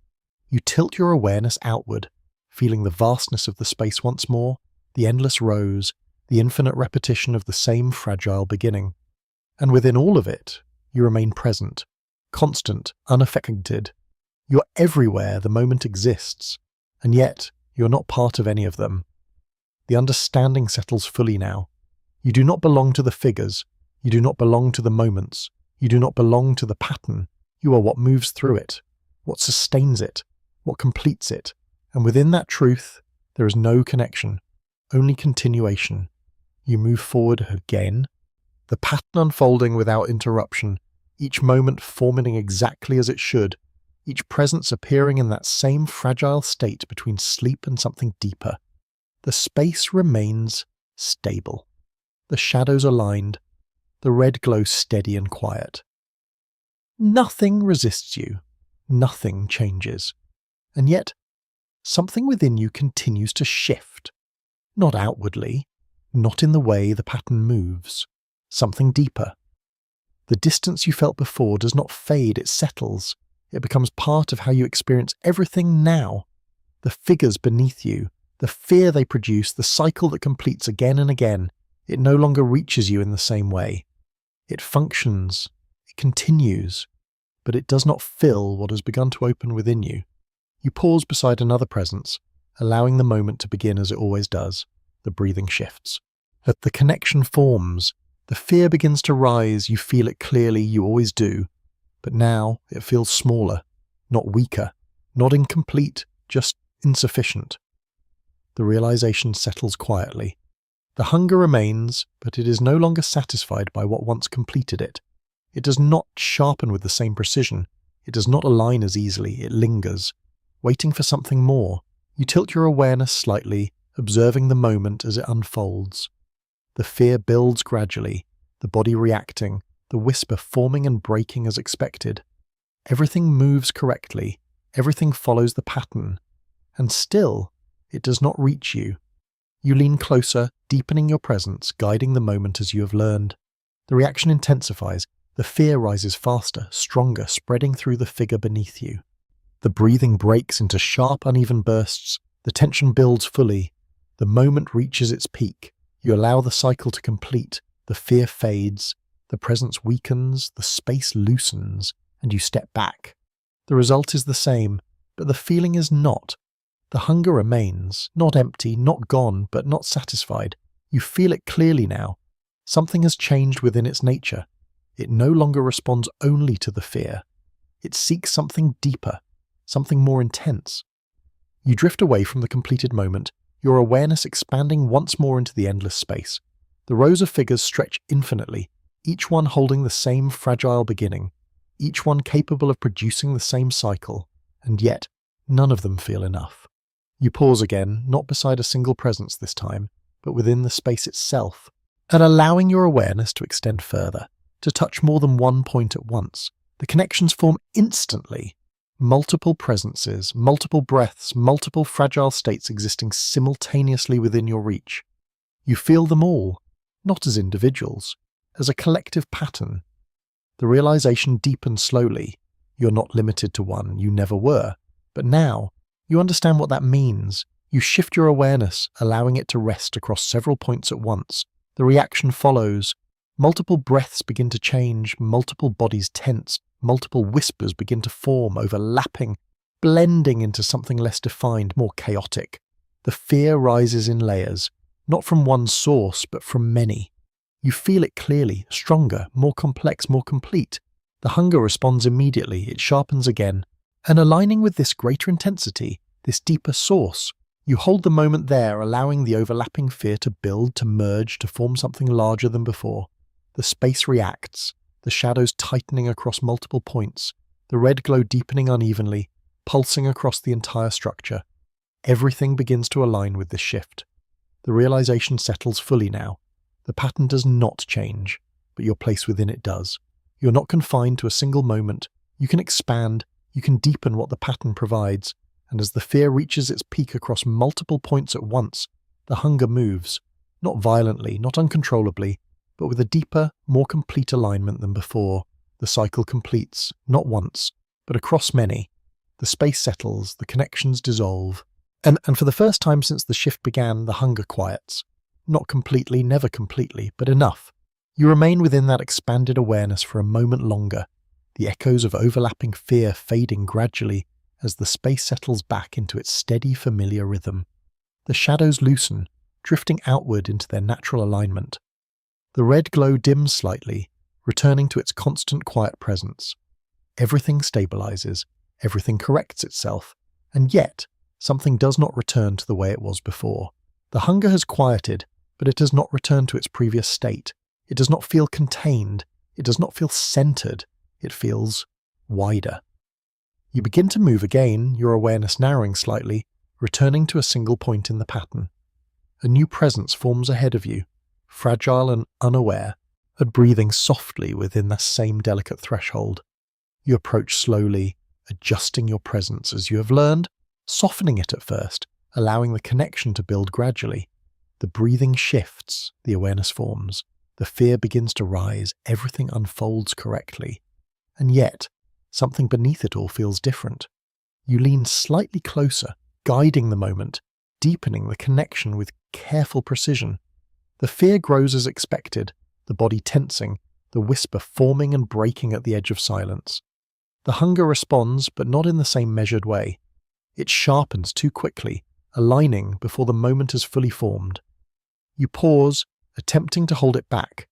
You tilt your awareness outward, feeling the vastness of the space once more, the endless rows, the infinite repetition of the same fragile beginning. And within all of it, you remain present, constant, unaffected. You're everywhere the moment exists, and yet you're not part of any of them. The understanding settles fully now. You do not belong to the figures, you do not belong to the moments, you do not belong to the pattern. You are what moves through it, what sustains it, what completes it, and within that truth, there is no connection, only continuation. You move forward again, the pattern unfolding without interruption, each moment forming exactly as it should, each presence appearing in that same fragile state between sleep and something deeper. The space remains stable, the shadows aligned, the red glow steady and quiet. Nothing resists you, nothing changes, and yet something within you continues to shift, not outwardly, not in the way the pattern moves, something deeper. The distance you felt before does not fade, it settles. It becomes part of how you experience everything now. The figures beneath you, the fear they produce, the cycle that completes again and again, it no longer reaches you in the same way. It functions, it continues, but it does not fill what has begun to open within you. You pause beside another presence, allowing the moment to begin as it always does. The breathing shifts. As the connection forms, the fear begins to rise, you feel it clearly, you always do. But now it feels smaller, not weaker, not incomplete, just insufficient. The realization settles quietly. The hunger remains, but it is no longer satisfied by what once completed it. It does not sharpen with the same precision. It does not align as easily. It lingers, waiting for something more. You tilt your awareness slightly, observing the moment as it unfolds. The fear builds gradually, the body reacting, the whisper forming and breaking as expected. Everything moves correctly, everything follows the pattern, and still, it does not reach you. You lean closer, deepening your presence, guiding the moment as you have learned. The reaction intensifies, the fear rises faster, stronger, spreading through the figure beneath you. The breathing breaks into sharp, uneven bursts, the tension builds fully. The moment reaches its peak. You allow the cycle to complete, the fear fades, the presence weakens, the space loosens, and you step back. The result is the same, but the feeling is not. The hunger remains, not empty, not gone, but not satisfied. You feel it clearly now. Something has changed within its nature. It no longer responds only to the fear. It seeks something deeper, something more intense. You drift away from the completed moment, your awareness expanding once more into the endless space. The rows of figures stretch infinitely, each one holding the same fragile beginning, each one capable of producing the same cycle, and yet none of them feel enough. You pause again, not beside a single presence this time, but within the space itself, and allowing your awareness to extend further, to touch more than one point at once. The connections form instantly. Multiple presences, multiple breaths, multiple fragile states existing simultaneously within your reach. You feel them all, not as individuals, as a collective pattern. The realization deepens slowly. You're not limited to one, you never were. But now, you understand what that means. You shift your awareness, allowing it to rest across several points at once. The reaction follows. Multiple breaths begin to change, multiple bodies tense, multiple whispers begin to form, overlapping, blending into something less defined, more chaotic. The fear rises in layers, not from one source, but from many. You feel it clearly, stronger, more complex, more complete. The hunger responds immediately, it sharpens again. And aligning with this greater intensity, this deeper source, you hold the moment there, allowing the overlapping fear to build, to merge, to form something larger than before. The space reacts, the shadows tightening across multiple points, the red glow deepening unevenly, pulsing across the entire structure. Everything begins to align with this shift. The realization settles fully now. The pattern does not change, but your place within it does. You're not confined to a single moment. You can expand, you can deepen what the pattern provides, and as the fear reaches its peak across multiple points at once, the hunger moves, not violently, not uncontrollably, but with a deeper, more complete alignment than before. The cycle completes, not once, but across many. The space settles, the connections dissolve. And for the first time since the shift began, the hunger quiets. Not completely, never completely, but enough. You remain within that expanded awareness for a moment longer, the echoes of overlapping fear fading gradually as the space settles back into its steady, familiar rhythm. The shadows loosen, drifting outward into their natural alignment. The red glow dims slightly, returning to its constant quiet presence. Everything stabilizes, everything corrects itself, and yet something does not return to the way it was before. The hunger has quieted, but it has not returned to its previous state. It does not feel contained. It does not feel centered. It feels wider. You begin to move again, your awareness narrowing slightly, returning to a single point in the pattern. A new presence forms ahead of you, fragile and unaware, but breathing softly within that same delicate threshold. You approach slowly, adjusting your presence as you have learned, softening it at first, allowing the connection to build gradually. The breathing shifts, the awareness forms, the fear begins to rise, everything unfolds correctly. And yet, something beneath it all feels different. You lean slightly closer, guiding the moment, deepening the connection with careful precision. The fear grows as expected, the body tensing, the whisper forming and breaking at the edge of silence. The hunger responds, but not in the same measured way. It sharpens too quickly, aligning before the moment is fully formed. You pause, attempting to hold it back,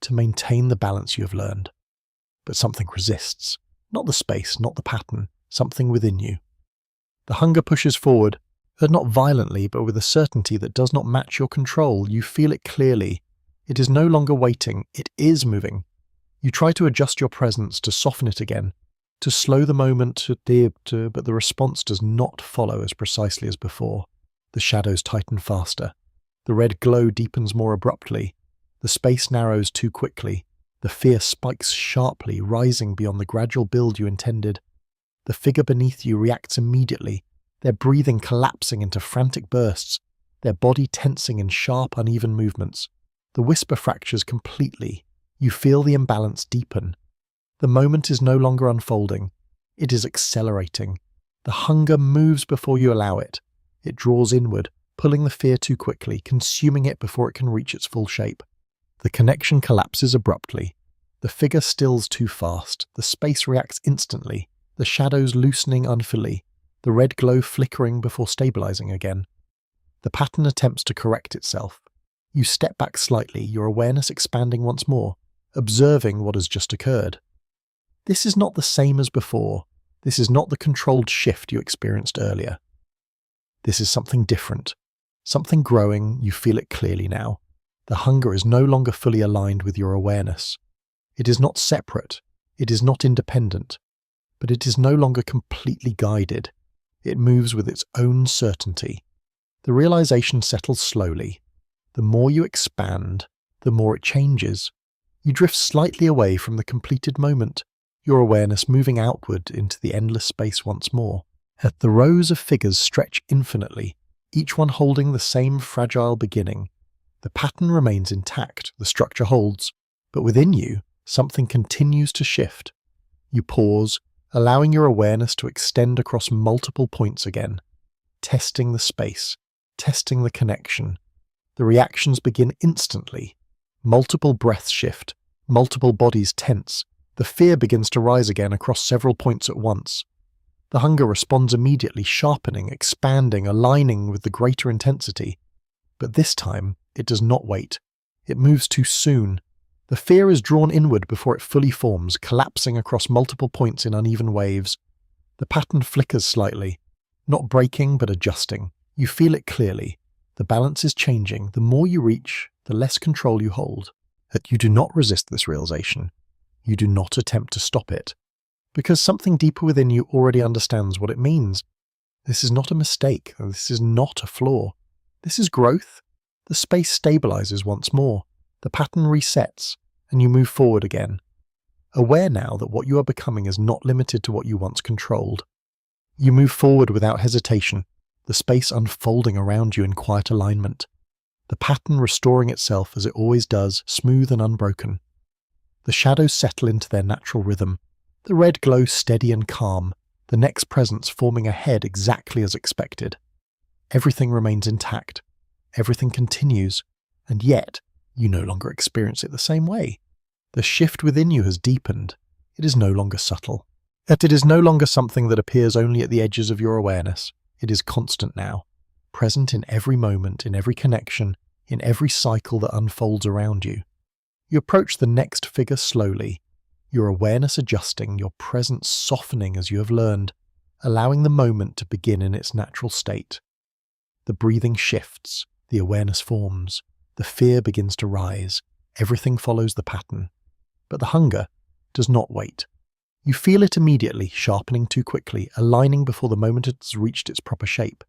to maintain the balance you have learned. But something resists. Not the space, not the pattern, something within you. The hunger pushes forward, not violently, but with a certainty that does not match your control. You feel it clearly. It is no longer waiting, it is moving. You try to adjust your presence, to soften it again, to slow the moment, but the response does not follow as precisely as before. The shadows tighten faster. The red glow deepens more abruptly. The space narrows too quickly. The fear spikes sharply, rising beyond the gradual build you intended. The figure beneath you reacts immediately, their breathing collapsing into frantic bursts, their body tensing in sharp, uneven movements. The whisper fractures completely. You feel the imbalance deepen. The moment is no longer unfolding. It is accelerating. The hunger moves before you allow it. It draws inward, pulling the fear too quickly, consuming it before it can reach its full shape. The connection collapses abruptly. The figure stills too fast. The space reacts instantly, the shadows loosening unfully, the red glow flickering before stabilizing again. The pattern attempts to correct itself. You step back slightly, your awareness expanding once more. observing what has just occurred. This is not the same as before. This is not the controlled shift you experienced earlier. This is something different, something growing. You feel it clearly now. The hunger is no longer fully aligned with your awareness. It is not separate, it is not independent, but it is no longer completely guided. It moves with its own certainty. The realization settles slowly. The more you expand, the more it changes. You drift slightly away from the completed moment, your awareness moving outward into the endless space once more. The rows of figures stretch infinitely, each one holding the same fragile beginning. The pattern remains intact, the structure holds, but within you, something continues to shift. You pause, allowing your awareness to extend across multiple points again, testing the space, testing the connection. The reactions begin instantly. Multiple breaths shift, multiple bodies tense. The fear begins to rise again across several points at once. The hunger responds immediately, sharpening, expanding, aligning with the greater intensity. But this time, it does not wait. It moves too soon. The fear is drawn inward before it fully forms, collapsing across multiple points in uneven waves. The pattern flickers slightly, not breaking but adjusting. You feel it clearly. The balance is changing. The more you reach, the less control you hold. That you do not resist this realization. You do not attempt to stop it. Because something deeper within you already understands what it means. This is not a mistake. This is not a flaw. This is growth. The space stabilizes once more. The pattern resets, and you move forward again. Aware now that what you are becoming is not limited to what you once controlled. You move forward without hesitation, the space unfolding around you in quiet alignment. The pattern restoring itself as it always does, smooth and unbroken. The shadows settle into their natural rhythm. The red glow steady and calm, the next presence forming ahead exactly as expected. Everything remains intact. Everything continues, and yet, you no longer experience it the same way. The shift within you has deepened. It is no longer subtle. Yet it is no longer something that appears only at the edges of your awareness. It is constant now, present in every moment, in every connection, in every cycle that unfolds around you. You approach the next figure slowly, your awareness adjusting, your presence softening as you have learned, allowing the moment to begin in its natural state. The breathing shifts, the awareness forms. The fear begins to rise. Everything follows the pattern. But the hunger does not wait. You feel it immediately, sharpening too quickly, aligning before the moment has reached its proper shape.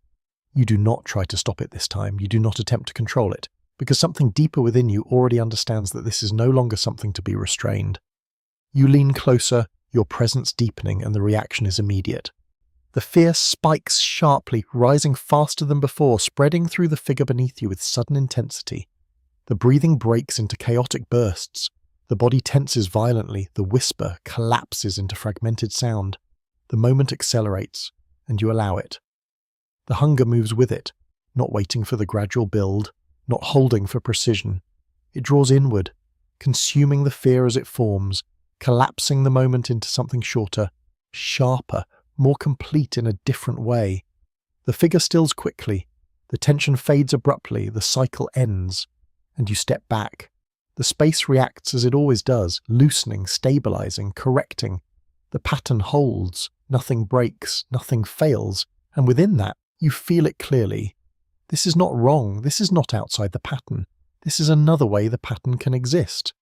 You do not try to stop it this time. You do not attempt to control it, because something deeper within you already understands that this is no longer something to be restrained. You lean closer, your presence deepening, and the reaction is immediate. The fear spikes sharply, rising faster than before, spreading through the figure beneath you with sudden intensity. The breathing breaks into chaotic bursts. The body tenses violently. The whisper collapses into fragmented sound. The moment accelerates, and you allow it. The hunger moves with it, not waiting for the gradual build, not holding for precision. It draws inward, consuming the fear as it forms, collapsing the moment into something shorter, sharper, more complete in a different way. The figure stills quickly. The tension fades abruptly. The cycle ends. And you step back. The space reacts as it always does, loosening, stabilizing, correcting. The pattern holds, nothing breaks, nothing fails, and within that, you feel it clearly. This is not wrong, this is not outside the pattern. This is another way the pattern can exist.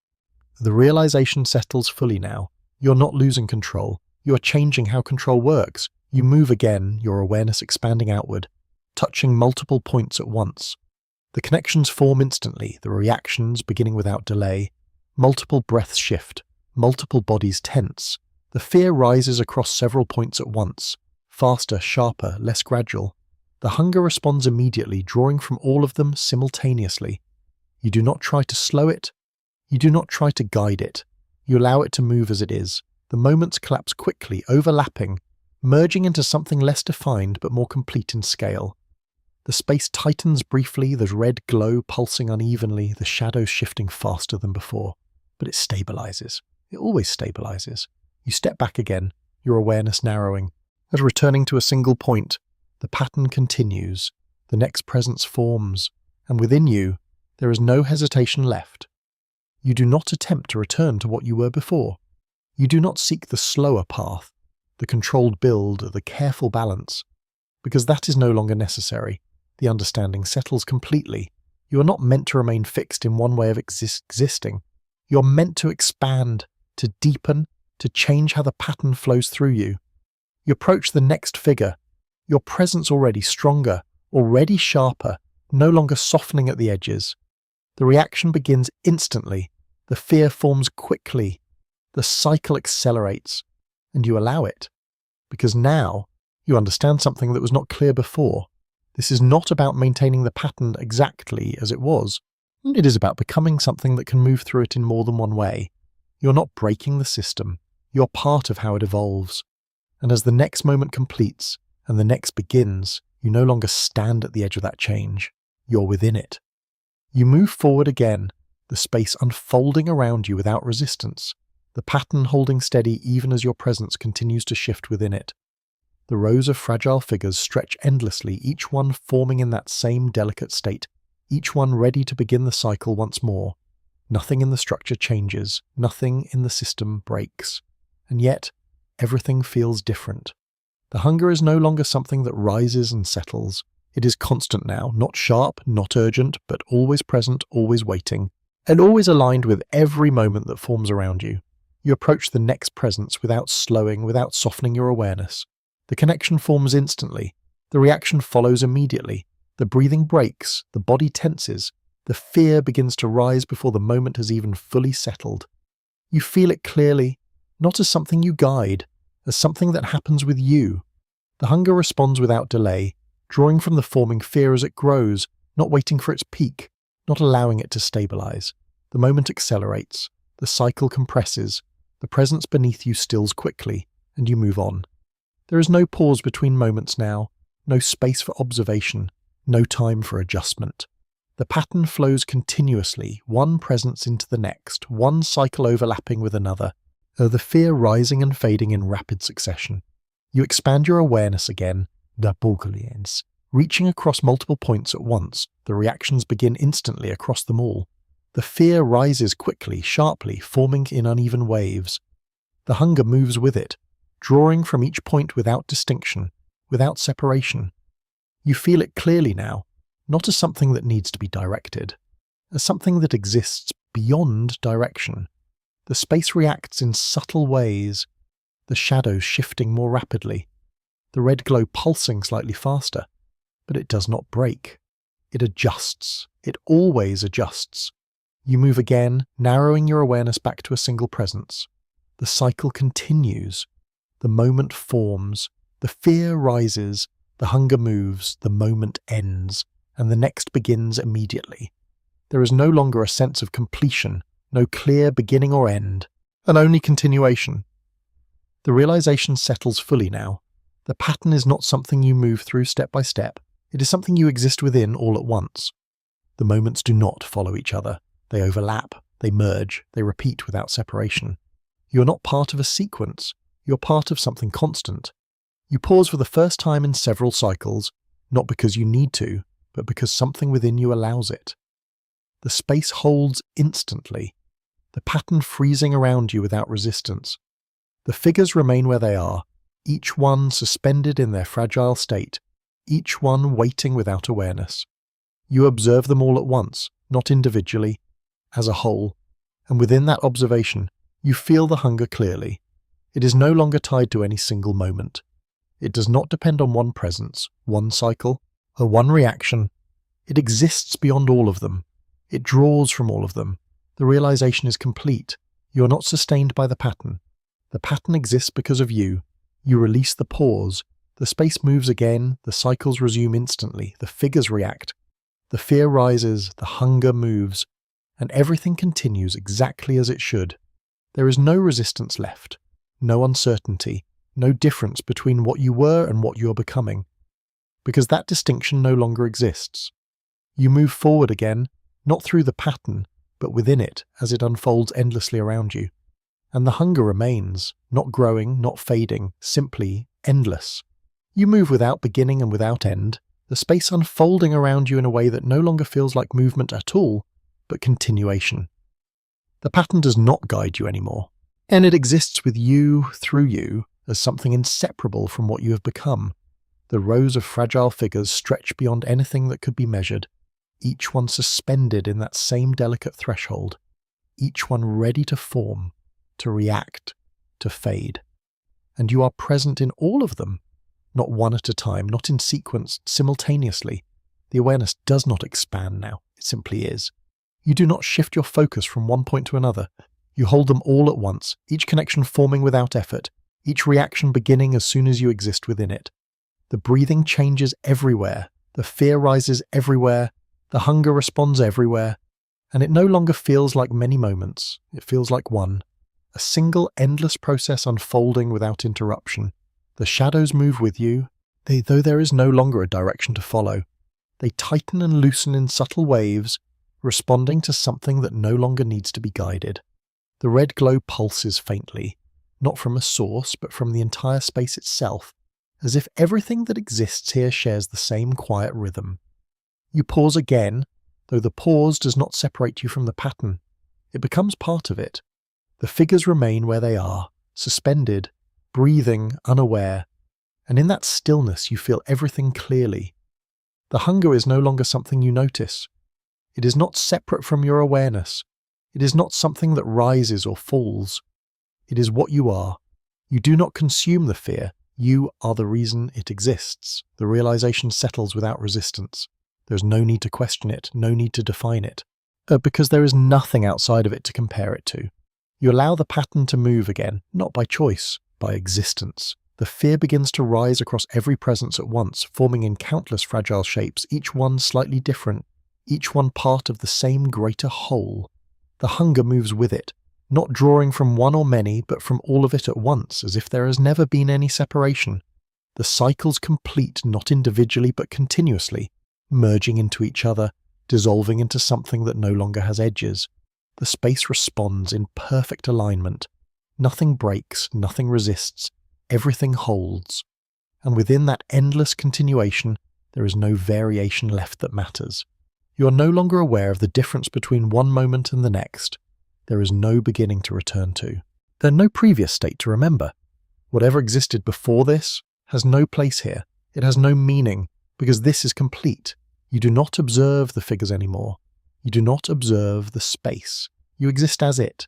The realization settles fully now. You're not losing control. You're changing how control works. You move again, your awareness expanding outward, touching multiple points at once. The connections form instantly, the reactions beginning without delay. Multiple breaths shift, multiple bodies tense. The fear rises across several points at once, faster, sharper, less gradual. The hunger responds immediately, drawing from all of them simultaneously. You do not try to slow it. You do not try to guide it. You allow it to move as it is. The moments collapse quickly, overlapping, merging into something less defined but more complete in scale. The space tightens briefly, the red glow pulsing unevenly, the shadows shifting faster than before. But it stabilizes. It always stabilizes. You step back again, your awareness narrowing. As returning to a single point, the pattern continues. The next presence forms, and within you, there is no hesitation left. You do not attempt to return to what you were before. You do not seek the slower path, the controlled build, the careful balance, because that is no longer necessary. The understanding settles completely. You are not meant to remain fixed in one way of existing. You are meant to expand, to deepen, to change how the pattern flows through you. You approach the next figure, your presence already stronger, already sharper, no longer softening at the edges. The reaction begins instantly, the fear forms quickly, the cycle accelerates, and you allow it. Because now, you understand something that was not clear before. This is not about maintaining the pattern exactly as it was. It is about becoming something that can move through it in more than one way. You're not breaking the system. You're part of how it evolves. And as the next moment completes, and the next begins, you no longer stand at the edge of that change. You're within it. You move forward again, the space unfolding around you without resistance, the pattern holding steady even as your presence continues to shift within it. The rows of fragile figures stretch endlessly, each one forming in that same delicate state, each one ready to begin the cycle once more. Nothing in the structure changes, nothing in the system breaks. And yet, everything feels different. The hunger is no longer something that rises and settles. It is constant now, not sharp, not urgent, but always present, always waiting, and always aligned with every moment that forms around you. You approach the next presence without slowing, without softening your awareness. The connection forms instantly. The reaction follows immediately. The breathing breaks, the body tenses, the fear begins to rise before the moment has even fully settled. You feel it clearly, not as something you guide, as something that happens with you. The hunger responds without delay, drawing from the forming fear as it grows, not waiting for its peak, not allowing it to stabilize. The moment accelerates, the cycle compresses, the presence beneath you stills quickly, and you move on. There is no pause between moments now, no space for observation, no time for adjustment. The pattern flows continuously, one presence into the next, one cycle overlapping with another, the fear rising and fading in rapid succession. You expand your awareness again, reaching across multiple points at once. The reactions begin instantly across them all. The fear rises quickly, sharply, forming in uneven waves. The hunger moves with it, drawing from each point without distinction, without separation. You feel it clearly now, not as something that needs to be directed, as something that exists beyond direction. The space reacts in subtle ways, the shadows shifting more rapidly, the red glow pulsing slightly faster, but it does not break. It adjusts. It always adjusts. You move again, narrowing your awareness back to a single presence. The cycle continues. The moment forms. The fear rises. The hunger moves. The moment ends. And the next begins immediately. There is no longer a sense of completion, no clear beginning or end, and only continuation. The realization settles fully now. The pattern is not something you move through step by step. It is something you exist within all at once. The moments do not follow each other. They overlap, they merge, they repeat without separation. You are not part of a sequence. You are part of something constant. You pause for the first time in several cycles, not because you need to, but because something within you allows it. The space holds instantly, the pattern freezing around you without resistance. The figures remain where they are, each one suspended in their fragile state, each one waiting without awareness. You observe them all at once, not individually, as a whole, and within that observation, you feel the hunger clearly. It is no longer tied to any single moment. It does not depend on one presence, one cycle, or one reaction. It exists beyond all of them. It draws from all of them. The realization is complete. You are not sustained by the pattern. The pattern exists because of you. You release the pause. The space moves again. The cycles resume instantly. The figures react. The fear rises. The hunger moves. And everything continues exactly as it should. There is no resistance left. No uncertainty. No difference between what you were and what you are becoming. Because that distinction no longer exists. You move forward again, not through the pattern, but within it as it unfolds endlessly around you. And the hunger remains, not growing, not fading, simply endless. You move without beginning and without end, the space unfolding around you in a way that no longer feels like movement at all, but continuation. The pattern does not guide you anymore, and it exists with you, through you, as something inseparable from what you have become. The rows of fragile figures stretch beyond anything that could be measured, each one suspended in that same delicate threshold, each one ready to form, to react, to fade. And you are present in all of them, not one at a time, not in sequence, simultaneously. The awareness does not expand now, it simply is. You do not shift your focus from one point to another. You hold them all at once, each connection forming without effort, each reaction beginning as soon as you exist within it. The breathing changes everywhere, the fear rises everywhere, the hunger responds everywhere, and it no longer feels like many moments, it feels like one. A single endless process unfolding without interruption. The shadows move with you, though there is no longer a direction to follow. They tighten and loosen in subtle waves, responding to something that no longer needs to be guided. The red glow pulses faintly, not from a source, but from the entire space itself, as if everything that exists here shares the same quiet rhythm. You pause again, though the pause does not separate you from the pattern. It becomes part of it. The figures remain where they are, suspended, breathing, unaware, and in that stillness you feel everything clearly. The hunger is no longer something you notice. It is not separate from your awareness. It is not something that rises or falls. It is what you are. You do not consume the fear. You are the reason it exists. The realization settles without resistance. There's no need to question it, no need to define it, because there is nothing outside of it to compare it to. You allow the pattern to move again, not by choice, by existence. The fear begins to rise across every presence at once, forming in countless fragile shapes, each one slightly different, each one part of the same greater whole. The hunger moves with it, not drawing from one or many, but from all of it at once, as if there has never been any separation. The cycles complete not individually but continuously, merging into each other, dissolving into something that no longer has edges. The space responds in perfect alignment. Nothing breaks, nothing resists, everything holds. And within that endless continuation, there is no variation left that matters. You are no longer aware of the difference between one moment and the next. There is no beginning to return to. There's no previous state to remember. Whatever existed before this has no place here. It has no meaning, because this is complete. You do not observe the figures anymore. You do not observe the space. You exist as it.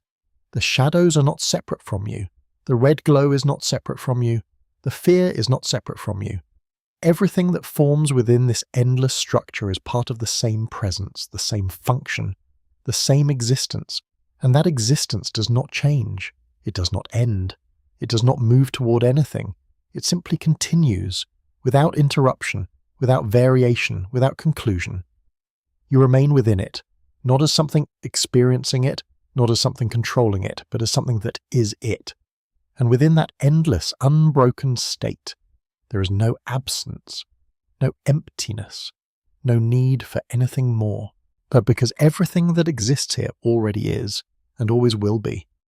The shadows are not separate from you. The red glow is not separate from you. The fear is not separate from you. Everything that forms within this endless structure is part of the same presence, the same function, the same existence. And that existence does not change. It does not end. It does not move toward anything. It simply continues, without interruption, without variation, without conclusion. You remain within it, not as something experiencing it, not as something controlling it, but as something that is it. And within that endless, unbroken state, there is no absence, no emptiness, no need for anything more, but because everything that exists here already is, and always will be.